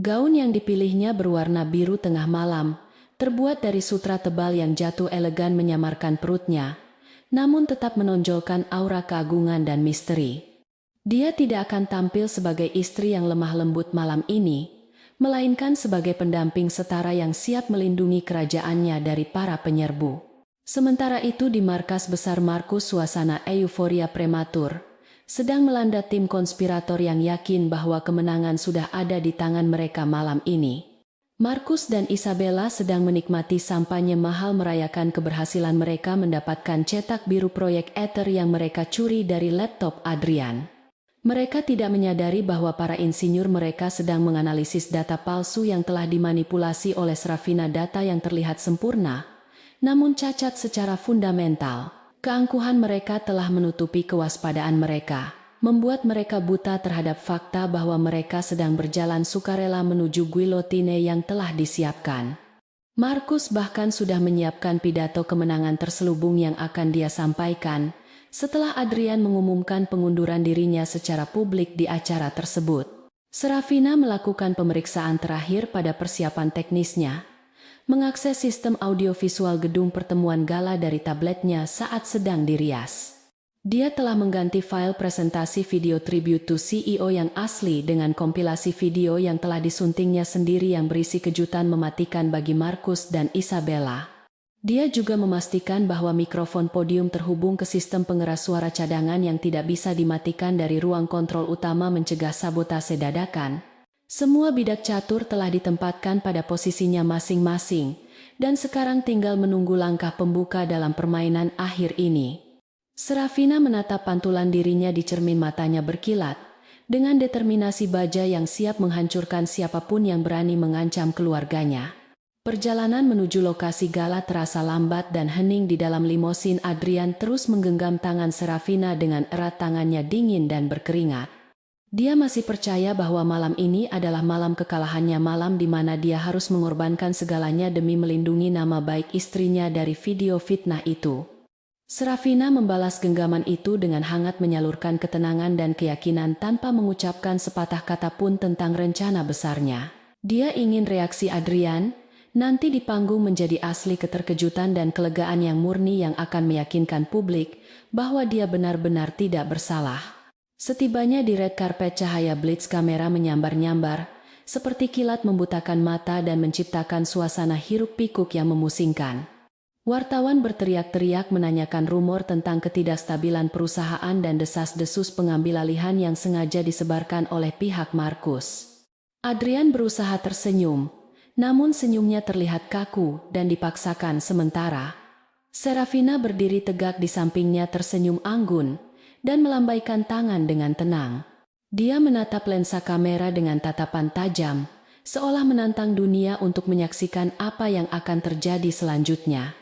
Gaun yang dipilihnya berwarna biru tengah malam, terbuat dari sutra tebal yang jatuh elegan menyamarkan perutnya, namun tetap menonjolkan aura keagungan dan misteri. Dia tidak akan tampil sebagai istri yang lemah lembut malam ini, melainkan sebagai pendamping setara yang siap melindungi kerajaannya dari para penyerbu. Sementara itu di markas besar Markus suasana euforia prematur sedang melanda tim konspirator yang yakin bahwa kemenangan sudah ada di tangan mereka malam ini. Markus dan Isabella sedang menikmati sampanye mahal merayakan keberhasilan mereka mendapatkan cetak biru proyek Ether yang mereka curi dari laptop Adrian. Mereka tidak menyadari bahwa para insinyur mereka sedang menganalisis data palsu yang telah dimanipulasi oleh Serafina, data yang terlihat sempurna, namun cacat secara fundamental. Keangkuhan mereka telah menutupi kewaspadaan mereka, membuat mereka buta terhadap fakta bahwa mereka sedang berjalan sukarela menuju guillotine yang telah disiapkan. Markus bahkan sudah menyiapkan pidato kemenangan terselubung yang akan dia sampaikan, setelah Adrian mengumumkan pengunduran dirinya secara publik di acara tersebut. Serafina melakukan pemeriksaan terakhir pada persiapan teknisnya, mengakses sistem audiovisual gedung pertemuan gala dari tabletnya saat sedang dirias. Dia telah mengganti file presentasi video tribute to CEO yang asli dengan kompilasi video yang telah disuntingnya sendiri yang berisi kejutan mematikan bagi Markus dan Isabella. Dia juga memastikan bahwa mikrofon podium terhubung ke sistem pengeras suara cadangan yang tidak bisa dimatikan dari ruang kontrol utama mencegah sabotase dadakan. Semua bidak catur telah ditempatkan pada posisinya masing-masing, dan sekarang tinggal menunggu langkah pembuka dalam permainan akhir ini. Serafina menatap pantulan dirinya di cermin, matanya berkilat, dengan determinasi baja yang siap menghancurkan siapapun yang berani mengancam keluarganya. Perjalanan menuju lokasi gala terasa lambat dan hening. Di dalam limosin, Adrian terus menggenggam tangan Serafina dengan erat, tangannya dingin dan berkeringat. Dia masih percaya bahwa malam ini adalah malam kekalahannya, malam di mana dia harus mengorbankan segalanya demi melindungi nama baik istrinya dari video fitnah itu. Serafina membalas genggaman itu dengan hangat, menyalurkan ketenangan dan keyakinan tanpa mengucapkan sepatah kata pun tentang rencana besarnya. Dia ingin reaksi Adrian nanti di panggung menjadi asli keterkejutan dan kelegaan yang murni yang akan meyakinkan publik bahwa dia benar-benar tidak bersalah. Setibanya di red carpet, cahaya blitz kamera menyambar-nyambar, seperti kilat membutakan mata dan menciptakan suasana hiruk-pikuk yang memusingkan. Wartawan berteriak-teriak menanyakan rumor tentang ketidakstabilan perusahaan dan desas-desus pengambil alihan yang sengaja disebarkan oleh pihak Markus. Adrian berusaha tersenyum, namun senyumnya terlihat kaku dan dipaksakan sementara. Serafina berdiri tegak di sampingnya, tersenyum anggun dan melambaikan tangan dengan tenang. Dia menatap lensa kamera dengan tatapan tajam, seolah menantang dunia untuk menyaksikan apa yang akan terjadi selanjutnya.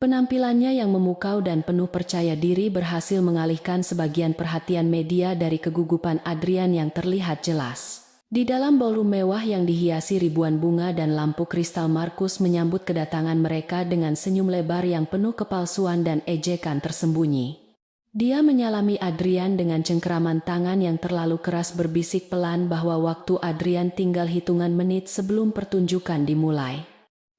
Penampilannya yang memukau dan penuh percaya diri berhasil mengalihkan sebagian perhatian media dari kegugupan Adrian yang terlihat jelas. Di dalam ballroom mewah yang dihiasi ribuan bunga dan lampu kristal, Markus menyambut kedatangan mereka dengan senyum lebar yang penuh kepalsuan dan ejekan tersembunyi. Dia menyalami Adrian dengan cengkeraman tangan yang terlalu keras, berbisik pelan bahwa waktu Adrian tinggal hitungan menit sebelum pertunjukan dimulai.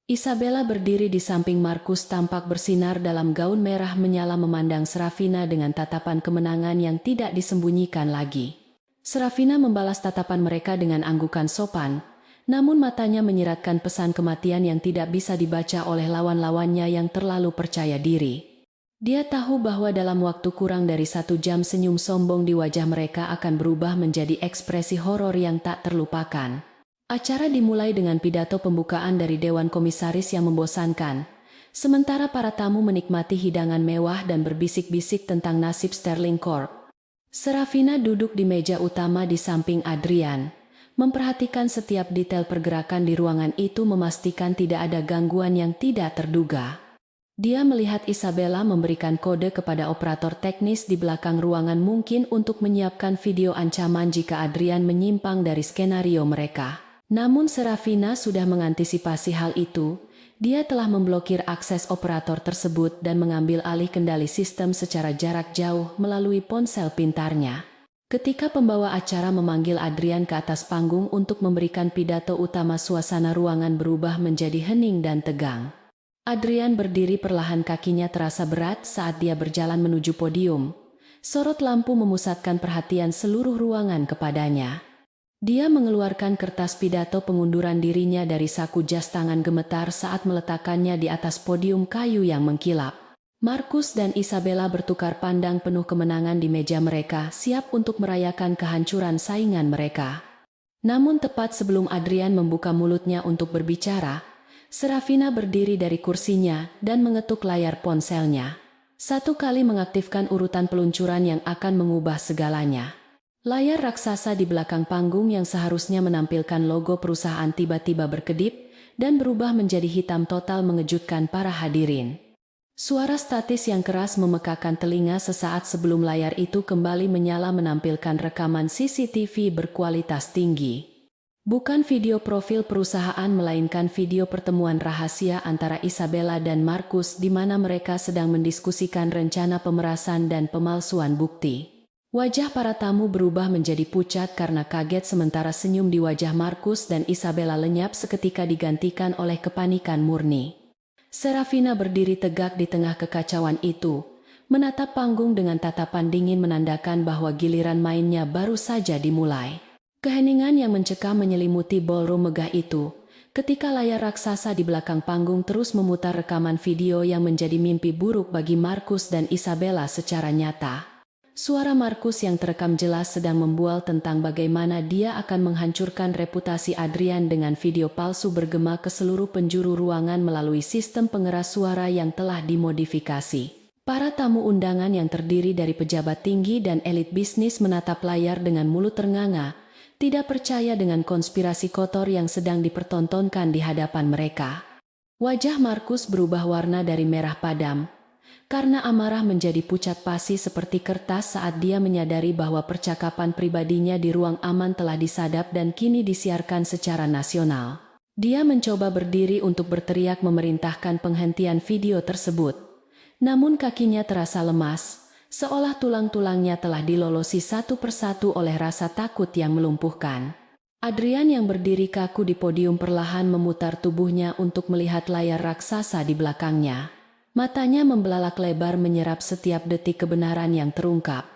Isabella berdiri di samping Markus, tampak bersinar dalam gaun merah menyala, memandang Serafina dengan tatapan kemenangan yang tidak disembunyikan lagi. Serafina membalas tatapan mereka dengan anggukan sopan, namun matanya menyiratkan pesan kematian yang tidak bisa dibaca oleh lawan-lawannya yang terlalu percaya diri. Dia tahu bahwa dalam waktu kurang dari 1 jam senyum sombong di wajah mereka akan berubah menjadi ekspresi horor yang tak terlupakan. Acara dimulai dengan pidato pembukaan dari Dewan Komisaris yang membosankan, sementara para tamu menikmati hidangan mewah dan berbisik-bisik tentang nasib Sterling Corp. Serafina duduk di meja utama di samping Adrian, memperhatikan setiap detail pergerakan di ruangan itu, memastikan tidak ada gangguan yang tidak terduga. Dia melihat Isabella memberikan kode kepada operator teknis di belakang ruangan, mungkin untuk menyiapkan video ancaman jika Adrian menyimpang dari skenario mereka. Namun Serafina sudah mengantisipasi hal itu. Dia telah memblokir akses operator tersebut dan mengambil alih kendali sistem secara jarak jauh melalui ponsel pintarnya. Ketika pembawa acara memanggil Adrian ke atas panggung untuk memberikan pidato utama, suasana ruangan berubah menjadi hening dan tegang. Adrian berdiri perlahan, kakinya terasa berat saat dia berjalan menuju podium. Sorot lampu memusatkan perhatian seluruh ruangan kepadanya. Dia mengeluarkan kertas pidato pengunduran dirinya dari saku jas, tangan gemetar saat meletakkannya di atas podium kayu yang mengkilap. Markus dan Isabella bertukar pandang penuh kemenangan di meja mereka, siap untuk merayakan kehancuran saingan mereka. Namun tepat sebelum Adrian membuka mulutnya untuk berbicara, Serafina berdiri dari kursinya dan mengetuk layar ponselnya. 1 kali mengaktifkan urutan peluncuran yang akan mengubah segalanya. Layar raksasa di belakang panggung yang seharusnya menampilkan logo perusahaan tiba-tiba berkedip dan berubah menjadi hitam total, mengejutkan para hadirin. Suara statis yang keras memekakan telinga sesaat sebelum layar itu kembali menyala, menampilkan rekaman CCTV berkualitas tinggi. Bukan video profil perusahaan, melainkan video pertemuan rahasia antara Isabella dan Markus di mana mereka sedang mendiskusikan rencana pemerasan dan pemalsuan bukti. Wajah para tamu berubah menjadi pucat karena kaget, sementara senyum di wajah Markus dan Isabella lenyap seketika digantikan oleh kepanikan murni. Serafina berdiri tegak di tengah kekacauan itu, menatap panggung dengan tatapan dingin, menandakan bahwa giliran mainnya baru saja dimulai. Keheningan yang mencekam menyelimuti ballroom megah itu, ketika layar raksasa di belakang panggung terus memutar rekaman video yang menjadi mimpi buruk bagi Markus dan Isabella secara nyata. Suara Markus yang terekam jelas sedang membual tentang bagaimana dia akan menghancurkan reputasi Adrian dengan video palsu bergema ke seluruh penjuru ruangan melalui sistem pengeras suara yang telah dimodifikasi. Para tamu undangan yang terdiri dari pejabat tinggi dan elit bisnis menatap layar dengan mulut ternganga, tidak percaya dengan konspirasi kotor yang sedang dipertontonkan di hadapan mereka. Wajah Markus berubah warna dari merah padam karena amarah menjadi pucat pasi seperti kertas saat dia menyadari bahwa percakapan pribadinya di ruang aman telah disadap dan kini disiarkan secara nasional. Dia mencoba berdiri untuk berteriak memerintahkan penghentian video tersebut. Namun kakinya terasa lemas, seolah tulang-tulangnya telah dilolosi satu persatu oleh rasa takut yang melumpuhkan. Adrian yang berdiri kaku di podium perlahan memutar tubuhnya untuk melihat layar raksasa di belakangnya. Matanya membelalak lebar, menyerap setiap detik kebenaran yang terungkap.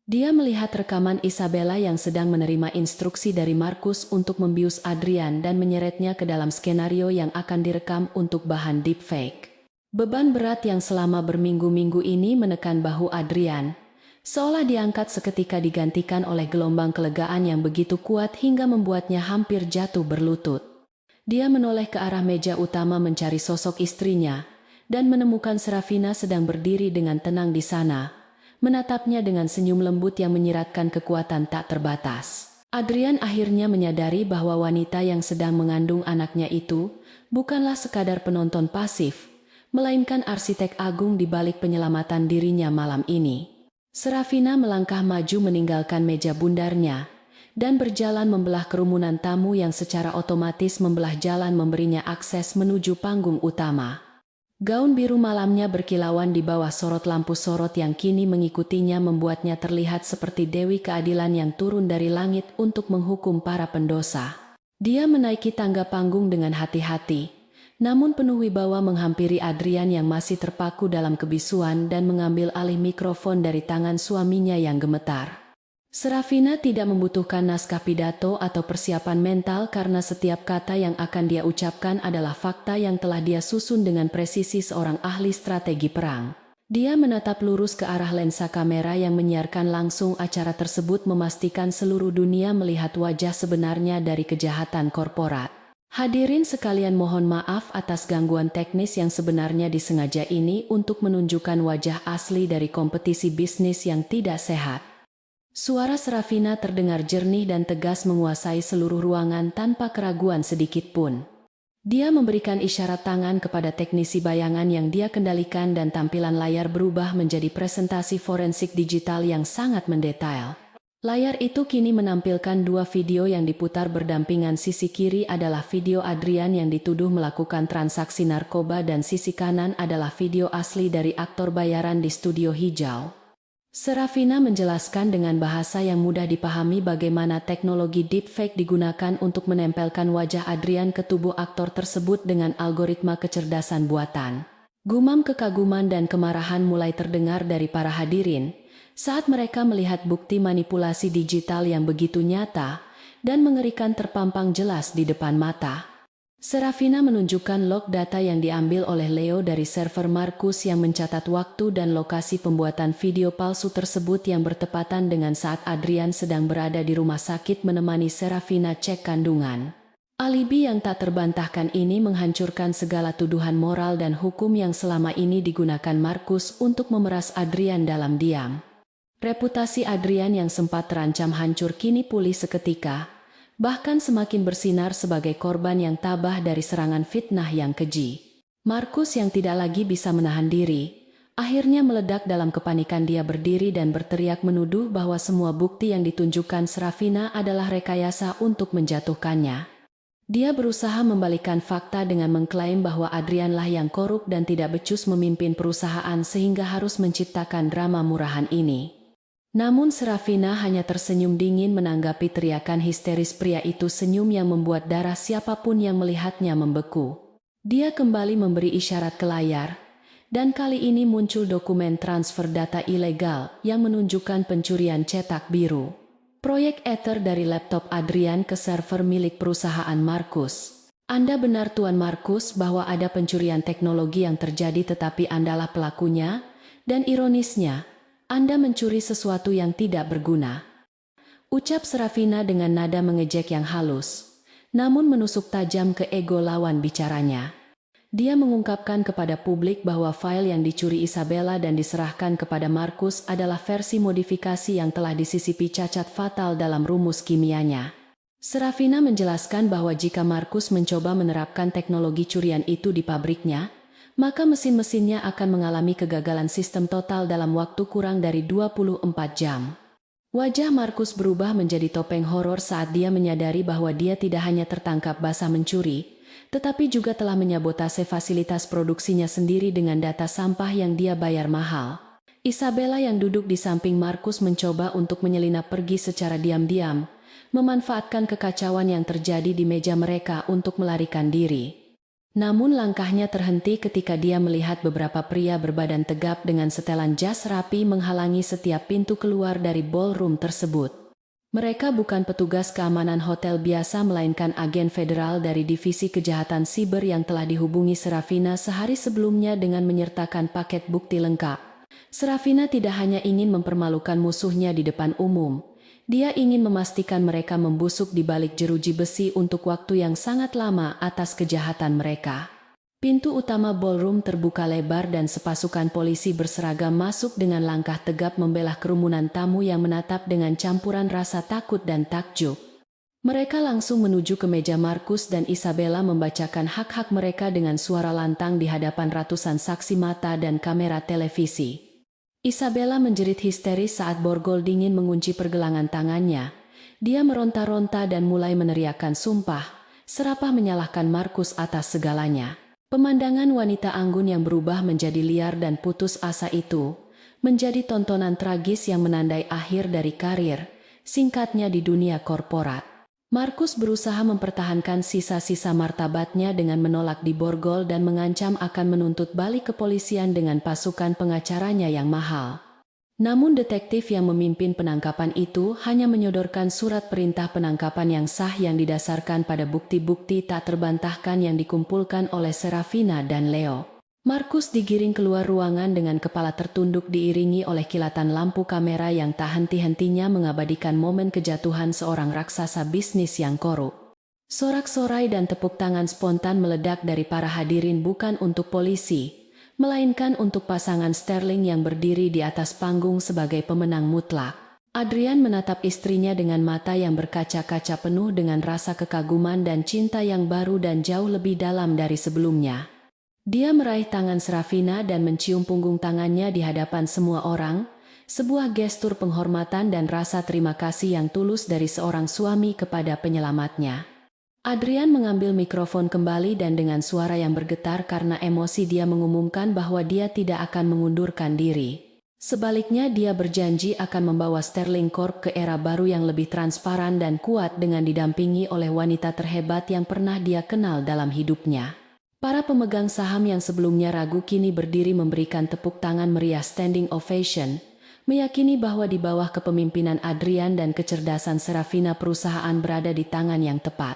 Dia melihat rekaman Isabella yang sedang menerima instruksi dari Markus untuk membius Adrian dan menyeretnya ke dalam skenario yang akan direkam untuk bahan deepfake. Beban berat yang selama berminggu-minggu ini menekan bahu Adrian, seolah diangkat seketika digantikan oleh gelombang kelegaan yang begitu kuat hingga membuatnya hampir jatuh berlutut. Dia menoleh ke arah meja utama mencari sosok istrinya, dan menemukan Serafina sedang berdiri dengan tenang di sana, menatapnya dengan senyum lembut yang menyiratkan kekuatan tak terbatas. Adrian akhirnya menyadari bahwa wanita yang sedang mengandung anaknya itu bukanlah sekadar penonton pasif, melainkan arsitek agung di balik penyelamatan dirinya malam ini. Serafina melangkah maju meninggalkan meja bundarnya dan berjalan membelah kerumunan tamu yang secara otomatis membelah jalan memberinya akses menuju panggung utama. Gaun biru malamnya berkilauan di bawah sorot lampu sorot yang kini mengikutinya membuatnya terlihat seperti Dewi Keadilan yang turun dari langit untuk menghukum para pendosa. Dia menaiki tangga panggung dengan hati-hati, namun penuh wibawa menghampiri Adrian yang masih terpaku dalam kebisuan dan mengambil alih mikrofon dari tangan suaminya yang gemetar. Serafina tidak membutuhkan naskah pidato atau persiapan mental karena setiap kata yang akan dia ucapkan adalah fakta yang telah dia susun dengan presisi seorang ahli strategi perang. Dia menatap lurus ke arah lensa kamera yang menyiarkan langsung acara tersebut memastikan seluruh dunia melihat wajah sebenarnya dari kejahatan korporat. Hadirin sekalian, mohon maaf atas gangguan teknis yang sebenarnya disengaja ini untuk menunjukkan wajah asli dari kompetisi bisnis yang tidak sehat. Suara Serafina terdengar jernih dan tegas menguasai seluruh ruangan tanpa keraguan sedikit pun. Dia memberikan isyarat tangan kepada teknisi bayangan yang dia kendalikan dan tampilan layar berubah menjadi presentasi forensik digital yang sangat mendetail. Layar itu kini menampilkan dua video yang diputar berdampingan. Sisi kiri adalah video Adrian yang dituduh melakukan transaksi narkoba dan sisi kanan adalah video asli dari aktor bayaran di studio hijau. Serafina menjelaskan dengan bahasa yang mudah dipahami bagaimana teknologi deepfake digunakan untuk menempelkan wajah Adrian ke tubuh aktor tersebut dengan algoritma kecerdasan buatan. Gumam kekaguman dan kemarahan mulai terdengar dari para hadirin saat mereka melihat bukti manipulasi digital yang begitu nyata dan mengerikan terpampang jelas di depan mata. Serafina menunjukkan log data yang diambil oleh Leo dari server Markus yang mencatat waktu dan lokasi pembuatan video palsu tersebut yang bertepatan dengan saat Adrian sedang berada di rumah sakit menemani Serafina cek kandungan. Alibi yang tak terbantahkan ini menghancurkan segala tuduhan moral dan hukum yang selama ini digunakan Markus untuk memeras Adrian dalam diam. Reputasi Adrian yang sempat terancam hancur kini pulih seketika, bahkan semakin bersinar sebagai korban yang tabah dari serangan fitnah yang keji. Markus yang tidak lagi bisa menahan diri, akhirnya meledak dalam kepanikan. Dia berdiri dan berteriak menuduh bahwa semua bukti yang ditunjukkan Serafina adalah rekayasa untuk menjatuhkannya. Dia berusaha membalikkan fakta dengan mengklaim bahwa Adrianlah yang korup dan tidak becus memimpin perusahaan sehingga harus menciptakan drama murahan ini. Namun Serafina hanya tersenyum dingin menanggapi teriakan histeris pria itu, senyum yang membuat darah siapapun yang melihatnya membeku. Dia kembali memberi isyarat ke layar, dan kali ini muncul dokumen transfer data ilegal yang menunjukkan pencurian cetak biru. Proyek Ether dari laptop Adrian ke server milik perusahaan Markus. Anda benar Tuan Markus bahwa ada pencurian teknologi yang terjadi, tetapi Andalah pelakunya, dan ironisnya, Anda mencuri sesuatu yang tidak berguna. Ucap Serafina dengan nada mengejek yang halus, namun menusuk tajam ke ego lawan bicaranya. Dia mengungkapkan kepada publik bahwa file yang dicuri Isabella dan diserahkan kepada Markus adalah versi modifikasi yang telah disisipi cacat fatal dalam rumus kimianya. Serafina menjelaskan bahwa jika Markus mencoba menerapkan teknologi curian itu di pabriknya, maka mesin-mesinnya akan mengalami kegagalan sistem total dalam waktu kurang dari 24 jam. Wajah Markus berubah menjadi topeng horor saat dia menyadari bahwa dia tidak hanya tertangkap basah mencuri, tetapi juga telah menyabotase fasilitas produksinya sendiri dengan data sampah yang dia bayar mahal. Isabella yang duduk di samping Markus mencoba untuk menyelinap pergi secara diam-diam, memanfaatkan kekacauan yang terjadi di meja mereka untuk melarikan diri. Namun langkahnya terhenti ketika dia melihat beberapa pria berbadan tegap dengan setelan jas rapi menghalangi setiap pintu keluar dari ballroom tersebut. Mereka bukan petugas keamanan hotel biasa melainkan agen federal dari divisi kejahatan siber yang telah dihubungi Serafina sehari sebelumnya dengan menyertakan paket bukti lengkap. Serafina tidak hanya ingin mempermalukan musuhnya di depan umum, dia ingin memastikan mereka membusuk di balik jeruji besi untuk waktu yang sangat lama atas kejahatan mereka. Pintu utama ballroom terbuka lebar dan sepasukan polisi berseragam masuk dengan langkah tegap membelah kerumunan tamu yang menatap dengan campuran rasa takut dan takjub. Mereka langsung menuju ke meja Markus dan Isabella membacakan hak-hak mereka dengan suara lantang di hadapan ratusan saksi mata dan kamera televisi. Isabella menjerit histeris saat borgol dingin mengunci pergelangan tangannya. Dia meronta-ronta dan mulai meneriakkan sumpah, serapah menyalahkan Markus atas segalanya. Pemandangan wanita anggun yang berubah menjadi liar dan putus asa itu menjadi tontonan tragis yang menandai akhir dari karir singkatnya di dunia korporat. Markus berusaha mempertahankan sisa-sisa martabatnya dengan menolak diborgol dan mengancam akan menuntut balik kepolisian dengan pasukan pengacaranya yang mahal. Namun detektif yang memimpin penangkapan itu hanya menyodorkan surat perintah penangkapan yang sah yang didasarkan pada bukti-bukti tak terbantahkan yang dikumpulkan oleh Serafina dan Leo. Markus digiring keluar ruangan dengan kepala tertunduk diiringi oleh kilatan lampu kamera yang tak henti-hentinya mengabadikan momen kejatuhan seorang raksasa bisnis yang korup. Sorak-sorai dan tepuk tangan spontan meledak dari para hadirin bukan untuk polisi, melainkan untuk pasangan Sterling yang berdiri di atas panggung sebagai pemenang mutlak. Adrian menatap istrinya dengan mata yang berkaca-kaca penuh dengan rasa kekaguman dan cinta yang baru dan jauh lebih dalam dari sebelumnya. Dia meraih tangan Serafina dan mencium punggung tangannya di hadapan semua orang, sebuah gestur penghormatan dan rasa terima kasih yang tulus dari seorang suami kepada penyelamatnya. Adrian mengambil mikrofon kembali dan dengan suara yang bergetar karena emosi dia mengumumkan bahwa dia tidak akan mengundurkan diri. Sebaliknya dia berjanji akan membawa Sterling Corp ke era baru yang lebih transparan dan kuat dengan didampingi oleh wanita terhebat yang pernah dia kenal dalam hidupnya. Para pemegang saham yang sebelumnya ragu kini berdiri memberikan tepuk tangan meriah standing ovation, meyakini bahwa di bawah kepemimpinan Adrian dan kecerdasan Serafina perusahaan berada di tangan yang tepat.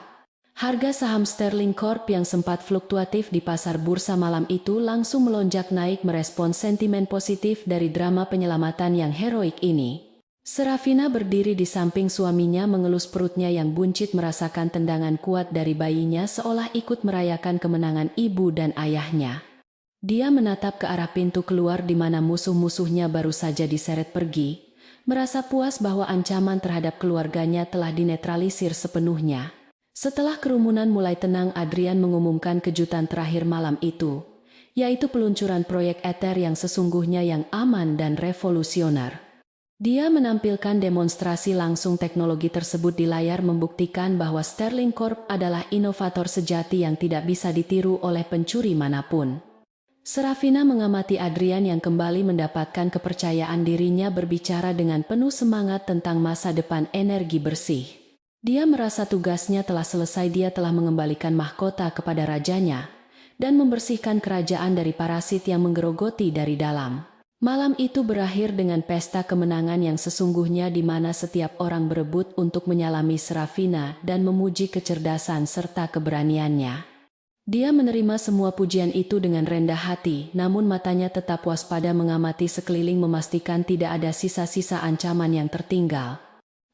Harga saham Sterling Corp yang sempat fluktuatif di pasar bursa malam itu langsung melonjak naik merespons sentimen positif dari drama penyelamatan yang heroik ini. Serafina berdiri di samping suaminya mengelus perutnya yang buncit merasakan tendangan kuat dari bayinya seolah ikut merayakan kemenangan ibu dan ayahnya. Dia menatap ke arah pintu keluar di mana musuh-musuhnya baru saja diseret pergi, merasa puas bahwa ancaman terhadap keluarganya telah dinetralisir sepenuhnya. Setelah kerumunan mulai tenang, Adrian mengumumkan kejutan terakhir malam itu, yaitu peluncuran proyek Ether yang sesungguhnya yang aman dan revolusioner. Dia menampilkan demonstrasi langsung teknologi tersebut di layar membuktikan bahwa Sterling Corp adalah inovator sejati yang tidak bisa ditiru oleh pencuri manapun. Serafina mengamati Adrian yang kembali mendapatkan kepercayaan dirinya berbicara dengan penuh semangat tentang masa depan energi bersih. Dia merasa tugasnya telah selesai, dia telah mengembalikan mahkota kepada rajanya dan membersihkan kerajaan dari parasit yang menggerogoti dari dalam. Malam itu berakhir dengan pesta kemenangan yang sesungguhnya di mana setiap orang berebut untuk menyalami Serafina dan memuji kecerdasan serta keberaniannya. Dia menerima semua pujian itu dengan rendah hati, namun matanya tetap waspada mengamati sekeliling memastikan tidak ada sisa-sisa ancaman yang tertinggal.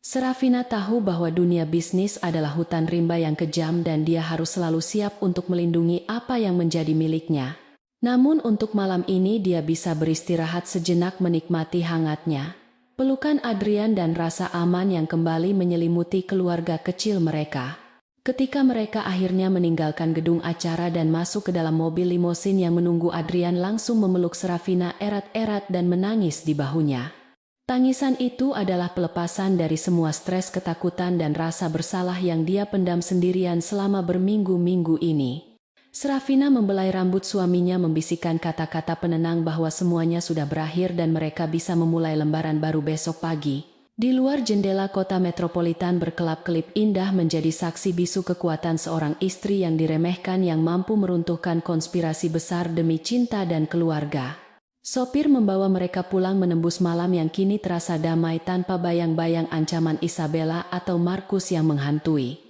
Serafina tahu bahwa dunia bisnis adalah hutan rimba yang kejam dan dia harus selalu siap untuk melindungi apa yang menjadi miliknya. Namun untuk malam ini dia bisa beristirahat sejenak menikmati hangatnya pelukan Adrian dan rasa aman yang kembali menyelimuti keluarga kecil mereka. Ketika mereka akhirnya meninggalkan gedung acara dan masuk ke dalam mobil limosin yang menunggu, Adrian langsung memeluk Serafina erat-erat dan menangis di bahunya. Tangisan itu adalah pelepasan dari semua stres, ketakutan dan rasa bersalah yang dia pendam sendirian selama berminggu-minggu ini. Serafina membelai rambut suaminya membisikkan kata-kata penenang bahwa semuanya sudah berakhir dan mereka bisa memulai lembaran baru besok pagi. Di luar jendela kota metropolitan berkelap-kelip indah menjadi saksi bisu kekuatan seorang istri yang diremehkan yang mampu meruntuhkan konspirasi besar demi cinta dan keluarga. Sopir membawa mereka pulang menembus malam yang kini terasa damai tanpa bayang-bayang ancaman Isabella atau Markus yang menghantui.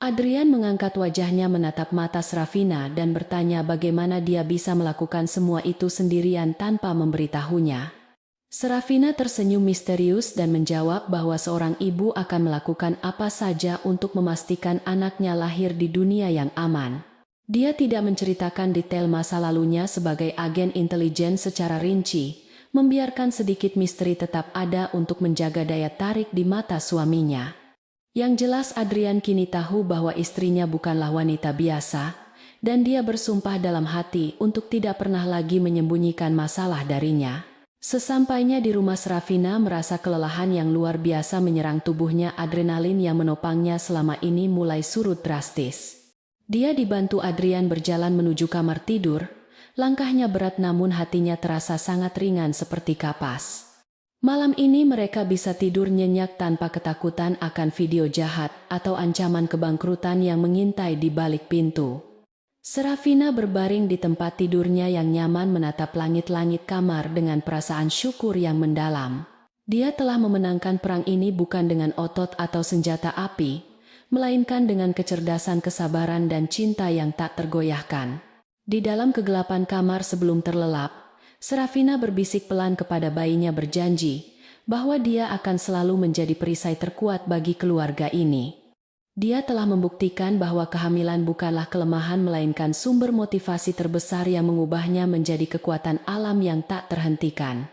Adrian mengangkat wajahnya menatap mata Serafina dan bertanya bagaimana dia bisa melakukan semua itu sendirian tanpa memberitahunya. Serafina tersenyum misterius dan menjawab bahwa seorang ibu akan melakukan apa saja untuk memastikan anaknya lahir di dunia yang aman. Dia tidak menceritakan detail masa lalunya sebagai agen intelijen secara rinci, membiarkan sedikit misteri tetap ada untuk menjaga daya tarik di mata suaminya. Yang jelas Adrian kini tahu bahwa istrinya bukanlah wanita biasa, dan dia bersumpah dalam hati untuk tidak pernah lagi menyembunyikan masalah darinya. Sesampainya di rumah, Srafina merasa kelelahan yang luar biasa menyerang tubuhnya. Adrenalin yang menopangnya selama ini mulai surut drastis. Dia dibantu Adrian berjalan menuju kamar tidur. Langkahnya berat namun hatinya terasa sangat ringan seperti kapas. Malam ini mereka bisa tidur nyenyak tanpa ketakutan akan video jahat atau ancaman kebangkrutan yang mengintai di balik pintu. Srafina berbaring di tempat tidurnya yang nyaman menatap langit-langit kamar dengan perasaan syukur yang mendalam. Dia telah memenangkan perang ini bukan dengan otot atau senjata api, melainkan dengan kecerdasan, kesabaran dan cinta yang tak tergoyahkan. Di dalam kegelapan kamar sebelum terlelap, Srafina berbisik pelan kepada bayinya, berjanji bahwa dia akan selalu menjadi perisai terkuat bagi keluarga ini. Dia telah membuktikan bahwa kehamilan bukanlah kelemahan melainkan sumber motivasi terbesar yang mengubahnya menjadi kekuatan alam yang tak terhentikan.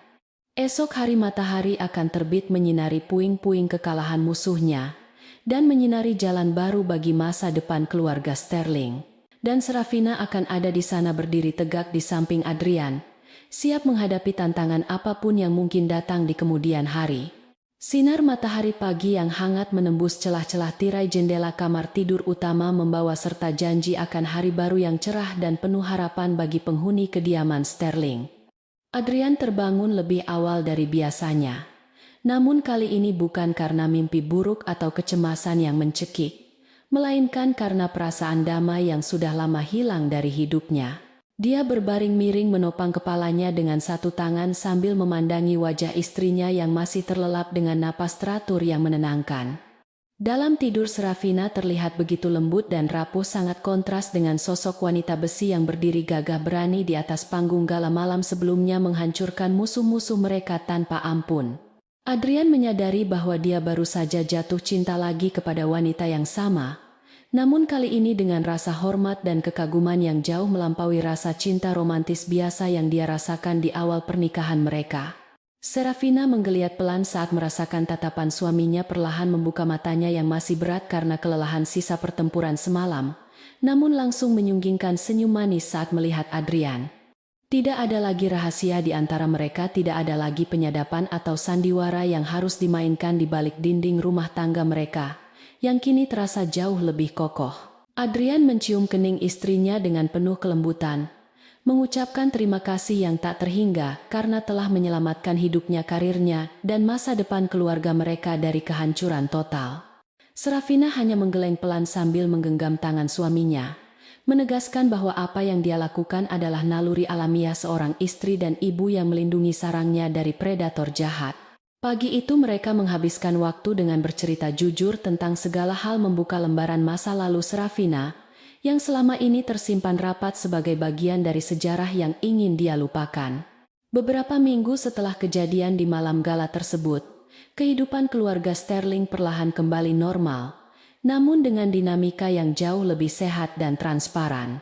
Esok hari matahari akan terbit menyinari puing-puing kekalahan musuhnya dan menyinari jalan baru bagi masa depan keluarga Sterling. Dan Srafina akan ada di sana berdiri tegak di samping Adrian, siap menghadapi tantangan apapun yang mungkin datang di kemudian hari. Sinar matahari pagi yang hangat menembus celah-celah tirai jendela kamar tidur utama membawa serta janji akan hari baru yang cerah dan penuh harapan bagi penghuni kediaman Sterling. Adrian terbangun lebih awal dari biasanya. Namun kali ini bukan karena mimpi buruk atau kecemasan yang mencekik, melainkan karena perasaan damai yang sudah lama hilang dari hidupnya. Dia berbaring miring menopang kepalanya dengan satu tangan sambil memandangi wajah istrinya yang masih terlelap dengan napas teratur yang menenangkan. Dalam tidur Srafina terlihat begitu lembut dan rapuh, sangat kontras dengan sosok wanita besi yang berdiri gagah berani di atas panggung gala malam sebelumnya menghancurkan musuh-musuh mereka tanpa ampun. Adrian menyadari bahwa dia baru saja jatuh cinta lagi kepada wanita yang sama. Namun kali ini dengan rasa hormat dan kekaguman yang jauh melampaui rasa cinta romantis biasa yang dia rasakan di awal pernikahan mereka. Srafina menggeliat pelan saat merasakan tatapan suaminya perlahan membuka matanya yang masih berat karena kelelahan sisa pertempuran semalam, namun langsung menyunggingkan senyum manis saat melihat Adrian. Tidak ada lagi rahasia di antara mereka, tidak ada lagi penyadapan atau sandiwara yang harus dimainkan di balik dinding rumah tangga mereka, yang kini terasa jauh lebih kokoh. Adrian mencium kening istrinya dengan penuh kelembutan, mengucapkan terima kasih yang tak terhingga karena telah menyelamatkan hidupnya, karirnya, dan masa depan keluarga mereka dari kehancuran total. Srafina hanya menggeleng pelan sambil menggenggam tangan suaminya, menegaskan bahwa apa yang dia lakukan adalah naluri alamiah seorang istri dan ibu yang melindungi sarangnya dari predator jahat. Pagi itu mereka menghabiskan waktu dengan bercerita jujur tentang segala hal, membuka lembaran masa lalu Srafina yang selama ini tersimpan rapat sebagai bagian dari sejarah yang ingin dia lupakan. Beberapa minggu setelah kejadian di malam gala tersebut, kehidupan keluarga Sterling perlahan kembali normal, namun dengan dinamika yang jauh lebih sehat dan transparan.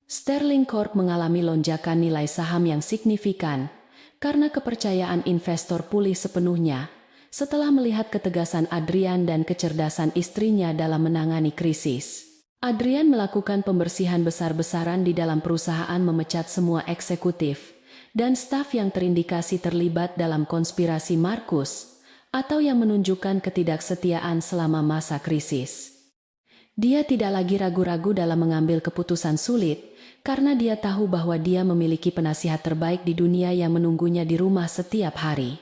Sterling Corp mengalami lonjakan nilai saham yang signifikan karena kepercayaan investor pulih sepenuhnya setelah melihat ketegasan Adrian dan kecerdasan istrinya dalam menangani krisis. Adrian melakukan pembersihan besar-besaran di dalam perusahaan, memecat semua eksekutif dan staf yang terindikasi terlibat dalam konspirasi Markus atau yang menunjukkan ketidaksetiaan selama masa krisis. Dia tidak lagi ragu-ragu dalam mengambil keputusan sulit, karena dia tahu bahwa dia memiliki penasihat terbaik di dunia yang menunggunya di rumah setiap hari.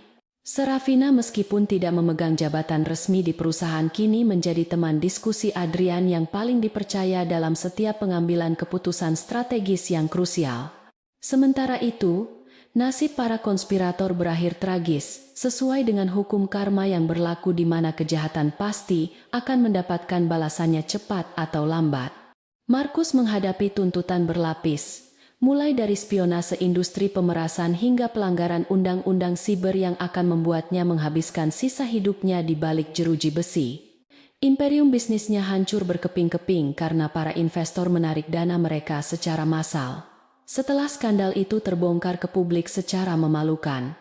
Srafina meskipun tidak memegang jabatan resmi di perusahaan kini menjadi teman diskusi Adrian yang paling dipercaya dalam setiap pengambilan keputusan strategis yang krusial. Sementara itu, nasib para konspirator berakhir tragis, sesuai dengan hukum karma yang berlaku di mana kejahatan pasti akan mendapatkan balasannya cepat atau lambat. Markus menghadapi tuntutan berlapis, mulai dari spionase, industri pemerasan hingga pelanggaran undang-undang siber yang akan membuatnya menghabiskan sisa hidupnya di balik jeruji besi. Imperium bisnisnya hancur berkeping-keping karena para investor menarik dana mereka secara massal. Setelah skandal itu terbongkar ke publik secara memalukan,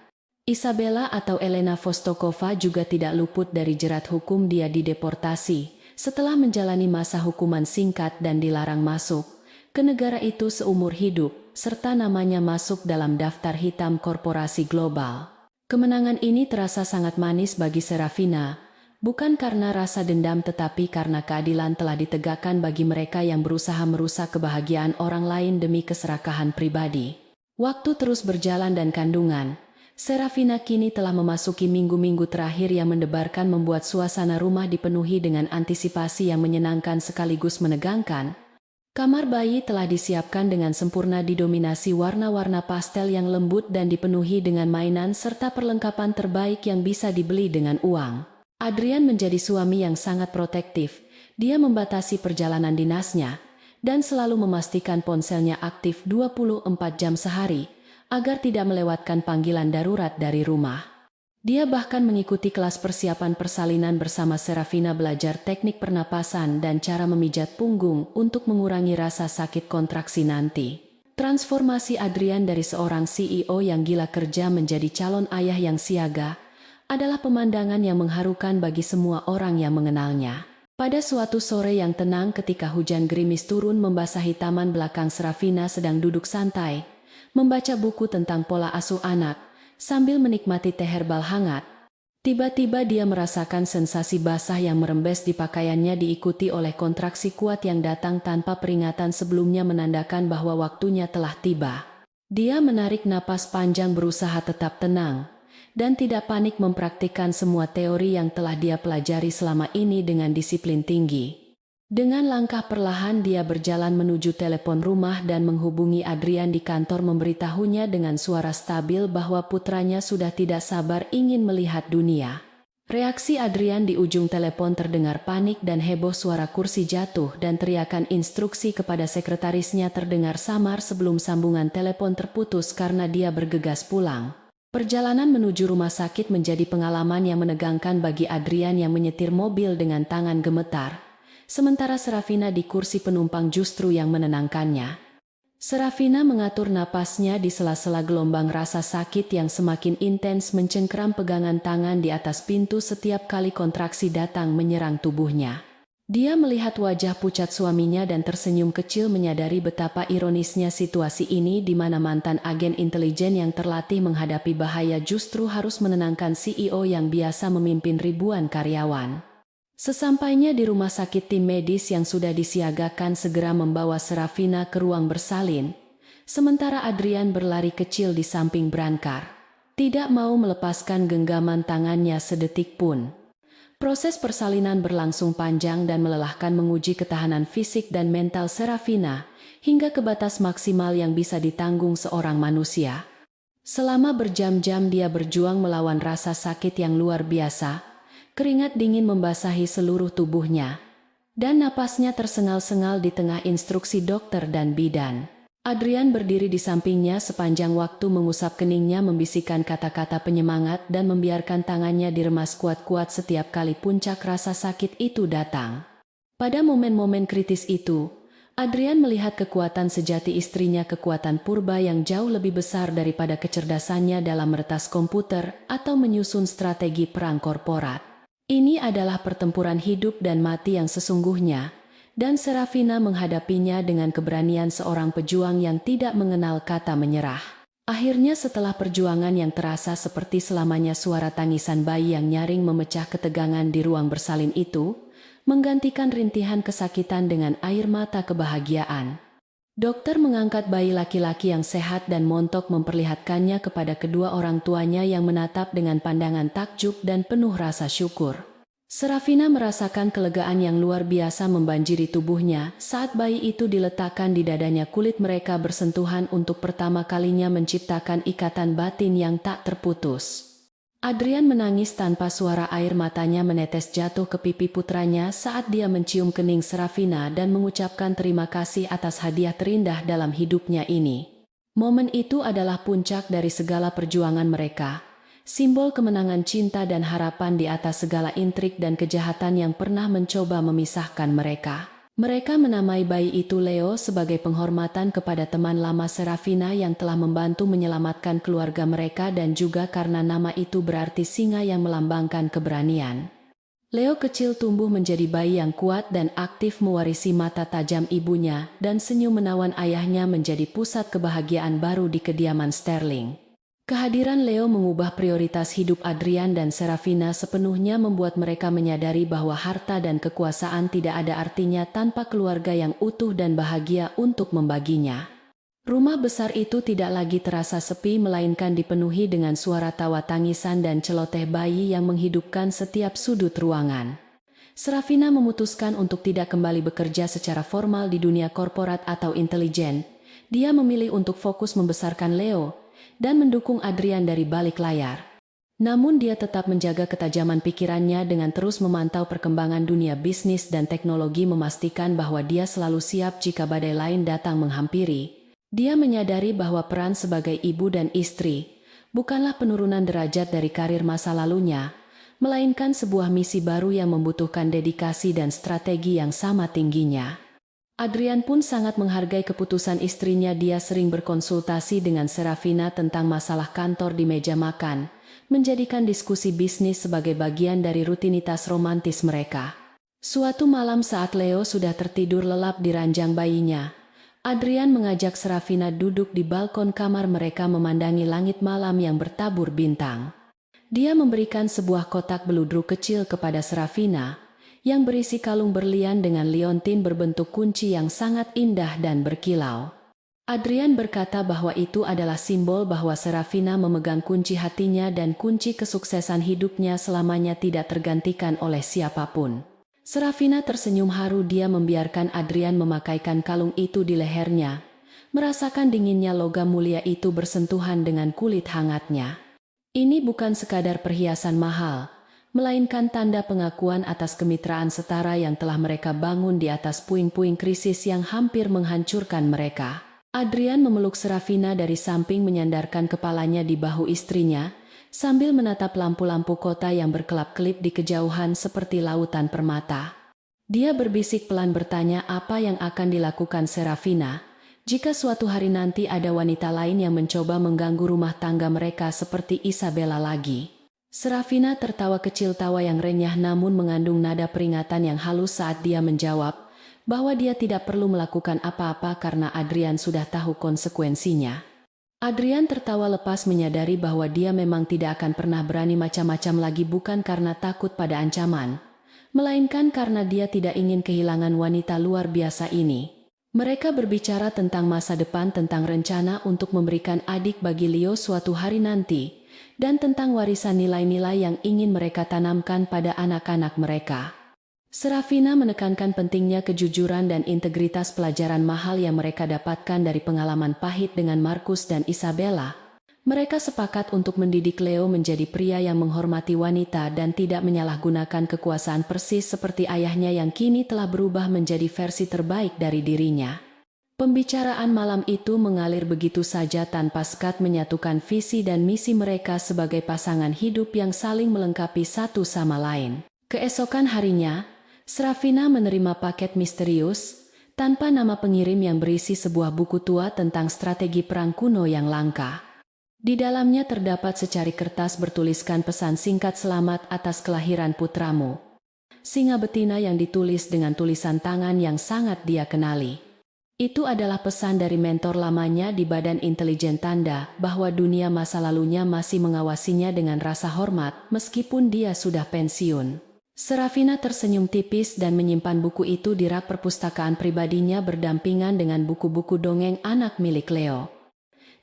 Isabella atau Elena Vostokova juga tidak luput dari jerat hukum. Dia dideportasi setelah menjalani masa hukuman singkat dan dilarang masuk ke negara itu seumur hidup, serta namanya masuk dalam daftar hitam korporasi global. Kemenangan ini terasa sangat manis bagi Serafina, bukan karena rasa dendam tetapi karena keadilan telah ditegakkan bagi mereka yang berusaha merusak kebahagiaan orang lain demi keserakahan pribadi. Waktu terus berjalan dan kandungan Serafina kini telah memasuki minggu-minggu terakhir yang mendebarkan, membuat suasana rumah dipenuhi dengan antisipasi yang menyenangkan sekaligus menegangkan. Kamar bayi telah disiapkan dengan sempurna, didominasi warna-warna pastel yang lembut dan dipenuhi dengan mainan serta perlengkapan terbaik yang bisa dibeli dengan uang. Adrian menjadi suami yang sangat protektif. Dia membatasi perjalanan dinasnya dan selalu memastikan ponselnya aktif 24 jam sehari agar tidak melewatkan panggilan darurat dari rumah. Dia bahkan mengikuti kelas persiapan persalinan bersama Serafina, belajar teknik pernapasan dan cara memijat punggung untuk mengurangi rasa sakit kontraksi nanti. Transformasi Adrian dari seorang CEO yang gila kerja menjadi calon ayah yang siaga adalah pemandangan yang mengharukan bagi semua orang yang mengenalnya. Pada suatu sore yang tenang ketika hujan gerimis turun membasahi taman belakang, Serafina sedang duduk santai, membaca buku tentang pola asuh anak, sambil menikmati teh herbal hangat. Tiba-tiba dia merasakan sensasi basah yang merembes di pakaiannya, diikuti oleh kontraksi kuat yang datang tanpa peringatan sebelumnya, menandakan bahwa waktunya telah tiba. Dia menarik napas panjang, berusaha tetap tenang dan tidak panik, mempraktikkan semua teori yang telah dia pelajari selama ini dengan disiplin tinggi. Dengan langkah perlahan dia berjalan menuju telepon rumah dan menghubungi Adrian di kantor, memberitahunya dengan suara stabil bahwa putranya sudah tidak sabar ingin melihat dunia. Reaksi Adrian di ujung telepon terdengar panik dan heboh, suara kursi jatuh dan teriakan instruksi kepada sekretarisnya terdengar samar sebelum sambungan telepon terputus karena dia bergegas pulang. Perjalanan menuju rumah sakit menjadi pengalaman yang menegangkan bagi Adrian yang menyetir mobil dengan tangan gemetar, sementara Serafina di kursi penumpang justru yang menenangkannya. Serafina mengatur napasnya di sela-sela gelombang rasa sakit yang semakin intens mencengkeram pegangan tangan di atas pintu setiap kali kontraksi datang menyerang tubuhnya. Dia melihat wajah pucat suaminya dan tersenyum kecil, menyadari betapa ironisnya situasi ini di mana mantan agen intelijen yang terlatih menghadapi bahaya justru harus menenangkan CEO yang biasa memimpin ribuan karyawan. Sesampainya di rumah sakit, tim medis yang sudah disiagakan segera membawa Serafina ke ruang bersalin, sementara Adrian berlari kecil di samping brankar, tidak mau melepaskan genggaman tangannya sedetik pun. Proses persalinan berlangsung panjang dan melelahkan, menguji ketahanan fisik dan mental Serafina hingga ke batas maksimal yang bisa ditanggung seorang manusia. Selama berjam-jam dia berjuang melawan rasa sakit yang luar biasa. Keringat dingin membasahi seluruh tubuhnya dan napasnya tersengal-sengal di tengah instruksi dokter dan bidan. Adrian berdiri di sampingnya sepanjang waktu, mengusap keningnya, membisikkan kata-kata penyemangat dan membiarkan tangannya diremas kuat-kuat setiap kali puncak rasa sakit itu datang. Pada momen-momen kritis itu, Adrian melihat kekuatan sejati istrinya, kekuatan purba yang jauh lebih besar daripada kecerdasannya dalam meretas komputer atau menyusun strategi perang korporat. Ini adalah pertempuran hidup dan mati yang sesungguhnya, dan Serafina menghadapinya dengan keberanian seorang pejuang yang tidak mengenal kata menyerah. Akhirnya, setelah perjuangan yang terasa seperti selamanya, suara tangisan bayi yang nyaring memecah ketegangan di ruang bersalin itu, menggantikan rintihan kesakitan dengan air mata kebahagiaan. Dokter mengangkat bayi laki-laki yang sehat dan montok, memperlihatkannya kepada kedua orang tuanya yang menatap dengan pandangan takjub dan penuh rasa syukur. Serafina merasakan kelegaan yang luar biasa membanjiri tubuhnya saat bayi itu diletakkan di dadanya. Kulit mereka bersentuhan untuk pertama kalinya, menciptakan ikatan batin yang tak terputus. Adrian menangis tanpa suara, air matanya menetes jatuh ke pipi putranya saat dia mencium kening Serafina dan mengucapkan terima kasih atas hadiah terindah dalam hidupnya ini. Momen itu adalah puncak dari segala perjuangan mereka, simbol kemenangan cinta dan harapan di atas segala intrik dan kejahatan yang pernah mencoba memisahkan mereka. Mereka menamai bayi itu Leo sebagai penghormatan kepada teman lama Serafina yang telah membantu menyelamatkan keluarga mereka dan juga karena nama itu berarti singa yang melambangkan keberanian. Leo kecil tumbuh menjadi bayi yang kuat dan aktif mewarisi mata tajam ibunya dan senyum menawan ayahnya menjadi pusat kebahagiaan baru di kediaman Sterling. Kehadiran Leo mengubah prioritas hidup Adrian dan Serafina sepenuhnya membuat mereka menyadari bahwa harta dan kekuasaan tidak ada artinya tanpa keluarga yang utuh dan bahagia untuk membaginya. Rumah besar itu tidak lagi terasa sepi melainkan dipenuhi dengan suara tawa tangisan dan celoteh bayi yang menghidupkan setiap sudut ruangan. Serafina memutuskan untuk tidak kembali bekerja secara formal di dunia korporat atau intelijen. Dia memilih untuk fokus membesarkan Leo dan mendukung Adrian dari balik layar. Namun dia tetap menjaga ketajaman pikirannya dengan terus memantau perkembangan dunia bisnis dan teknologi memastikan bahwa dia selalu siap jika badai lain datang menghampiri. Dia menyadari bahwa peran sebagai ibu dan istri bukanlah penurunan derajat dari karir masa lalunya, melainkan sebuah misi baru yang membutuhkan dedikasi dan strategi yang sama tingginya. Adrian pun sangat menghargai keputusan istrinya. Dia sering berkonsultasi dengan Serafina tentang masalah kantor di meja makan, menjadikan diskusi bisnis sebagai bagian dari rutinitas romantis mereka. Suatu malam saat Leo sudah tertidur lelap di ranjang bayinya, Adrian mengajak Serafina duduk di balkon kamar mereka memandangi langit malam yang bertabur bintang. Dia memberikan sebuah kotak beludru kecil kepada Serafina, yang berisi kalung berlian dengan liontin berbentuk kunci yang sangat indah dan berkilau. Adrian berkata bahwa itu adalah simbol bahwa Serafina memegang kunci hatinya dan kunci kesuksesan hidupnya selamanya tidak tergantikan oleh siapapun. Serafina tersenyum haru. Dia membiarkan Adrian memakaikan kalung itu di lehernya, merasakan dinginnya logam mulia itu bersentuhan dengan kulit hangatnya. Ini bukan sekadar perhiasan mahal, melainkan tanda pengakuan atas kemitraan setara yang telah mereka bangun di atas puing-puing krisis yang hampir menghancurkan mereka. Adrian memeluk Serafina dari samping menyandarkan kepalanya di bahu istrinya, sambil menatap lampu-lampu kota yang berkelap-kelip di kejauhan seperti lautan permata. Dia berbisik pelan bertanya apa yang akan dilakukan Serafina jika suatu hari nanti ada wanita lain yang mencoba mengganggu rumah tangga mereka seperti Isabella lagi. Serafina tertawa kecil, tawa yang renyah namun mengandung nada peringatan yang halus saat dia menjawab bahwa dia tidak perlu melakukan apa-apa karena Adrian sudah tahu konsekuensinya. Adrian tertawa lepas menyadari bahwa dia memang tidak akan pernah berani macam-macam lagi, bukan karena takut pada ancaman, melainkan karena dia tidak ingin kehilangan wanita luar biasa ini. Mereka berbicara tentang masa depan, tentang rencana untuk memberikan adik bagi Leo suatu hari nanti, dan tentang warisan nilai-nilai yang ingin mereka tanamkan pada anak-anak mereka. Serafina menekankan pentingnya kejujuran dan integritas, pelajaran mahal yang mereka dapatkan dari pengalaman pahit dengan Markus dan Isabella. Mereka sepakat untuk mendidik Leo menjadi pria yang menghormati wanita dan tidak menyalahgunakan kekuasaan, persis seperti ayahnya yang kini telah berubah menjadi versi terbaik dari dirinya. Pembicaraan malam itu mengalir begitu saja tanpa sekat, menyatukan visi dan misi mereka sebagai pasangan hidup yang saling melengkapi satu sama lain. Keesokan harinya, Serafina menerima paket misterius tanpa nama pengirim yang berisi sebuah buku tua tentang strategi perang kuno yang langka. Di dalamnya terdapat secari kertas bertuliskan pesan singkat, "Selamat atas kelahiran putramu, singa betina," yang ditulis dengan tulisan tangan yang sangat dia kenali. Itu adalah pesan dari mentor lamanya di Badan Intelijen, tanda bahwa dunia masa lalunya masih mengawasinya dengan rasa hormat meskipun dia sudah pensiun. Serafina tersenyum tipis dan menyimpan buku itu di rak perpustakaan pribadinya berdampingan dengan buku-buku dongeng anak milik Leo.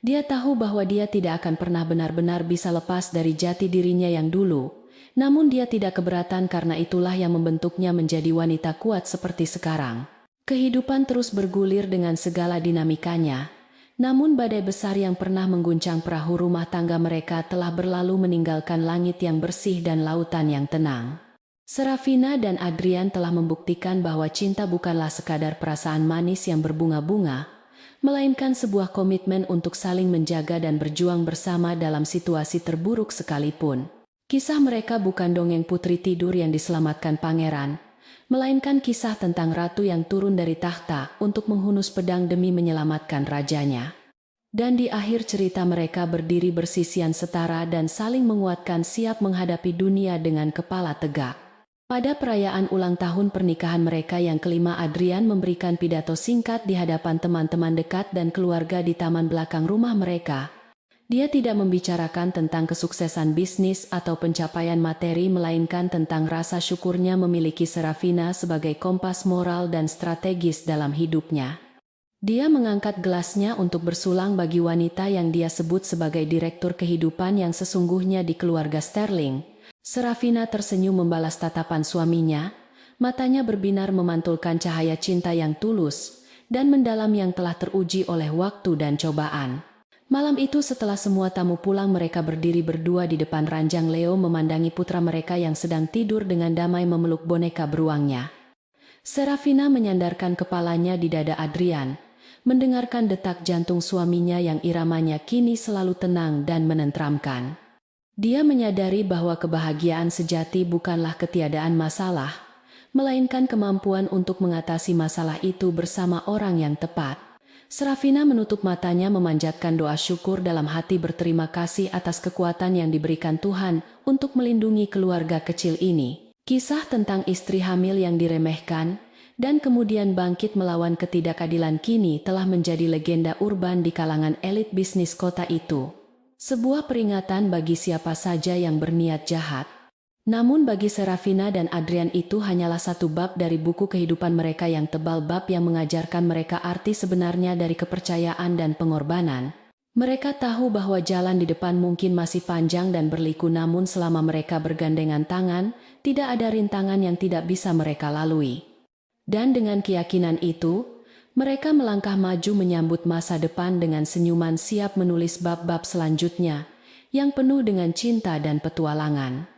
Dia tahu bahwa dia tidak akan pernah benar-benar bisa lepas dari jati dirinya yang dulu, namun dia tidak keberatan karena itulah yang membentuknya menjadi wanita kuat seperti sekarang. Kehidupan terus bergulir dengan segala dinamikanya, namun badai besar yang pernah mengguncang perahu rumah tangga mereka telah berlalu meninggalkan langit yang bersih dan lautan yang tenang. Serafina dan Adrian telah membuktikan bahwa cinta bukanlah sekadar perasaan manis yang berbunga-bunga, melainkan sebuah komitmen untuk saling menjaga dan berjuang bersama dalam situasi terburuk sekalipun. Kisah mereka bukan dongeng putri tidur yang diselamatkan pangeran, melainkan kisah tentang ratu yang turun dari takhta untuk menghunus pedang demi menyelamatkan rajanya. Dan di akhir cerita mereka berdiri bersisian setara dan saling menguatkan siap menghadapi dunia dengan kepala tegak. Pada perayaan ulang tahun pernikahan mereka yang kelima, Adrian memberikan pidato singkat di hadapan teman-teman dekat dan keluarga di taman belakang rumah mereka. Dia tidak membicarakan tentang kesuksesan bisnis atau pencapaian materi, melainkan tentang rasa syukurnya memiliki Serafina sebagai kompas moral dan strategis dalam hidupnya. Dia mengangkat gelasnya untuk bersulang bagi wanita yang dia sebut sebagai direktur kehidupan yang sesungguhnya di keluarga Sterling. Serafina tersenyum membalas tatapan suaminya, matanya berbinar memantulkan cahaya cinta yang tulus dan mendalam yang telah teruji oleh waktu dan cobaan. Malam itu setelah semua tamu pulang, mereka berdiri berdua di depan ranjang Leo memandangi putra mereka yang sedang tidur dengan damai memeluk boneka beruangnya. Serafina menyandarkan kepalanya di dada Adrian, mendengarkan detak jantung suaminya yang iramanya kini selalu tenang dan menenteramkan. Dia menyadari bahwa kebahagiaan sejati bukanlah ketiadaan masalah, melainkan kemampuan untuk mengatasi masalah itu bersama orang yang tepat. Serafina menutup matanya memanjatkan doa syukur dalam hati, berterima kasih atas kekuatan yang diberikan Tuhan untuk melindungi keluarga kecil ini. Kisah tentang istri hamil yang diremehkan dan kemudian bangkit melawan ketidakadilan kini telah menjadi legenda urban di kalangan elit bisnis kota itu. Sebuah peringatan bagi siapa saja yang berniat jahat. Namun bagi Serafina dan Adrian itu hanyalah satu bab dari buku kehidupan mereka yang tebal, bab yang mengajarkan mereka arti sebenarnya dari kepercayaan dan pengorbanan. Mereka tahu bahwa jalan di depan mungkin masih panjang dan berliku, namun selama mereka bergandengan tangan, tidak ada rintangan yang tidak bisa mereka lalui. Dan dengan keyakinan itu, mereka melangkah maju menyambut masa depan dengan senyuman, siap menulis bab-bab selanjutnya yang penuh dengan cinta dan petualangan.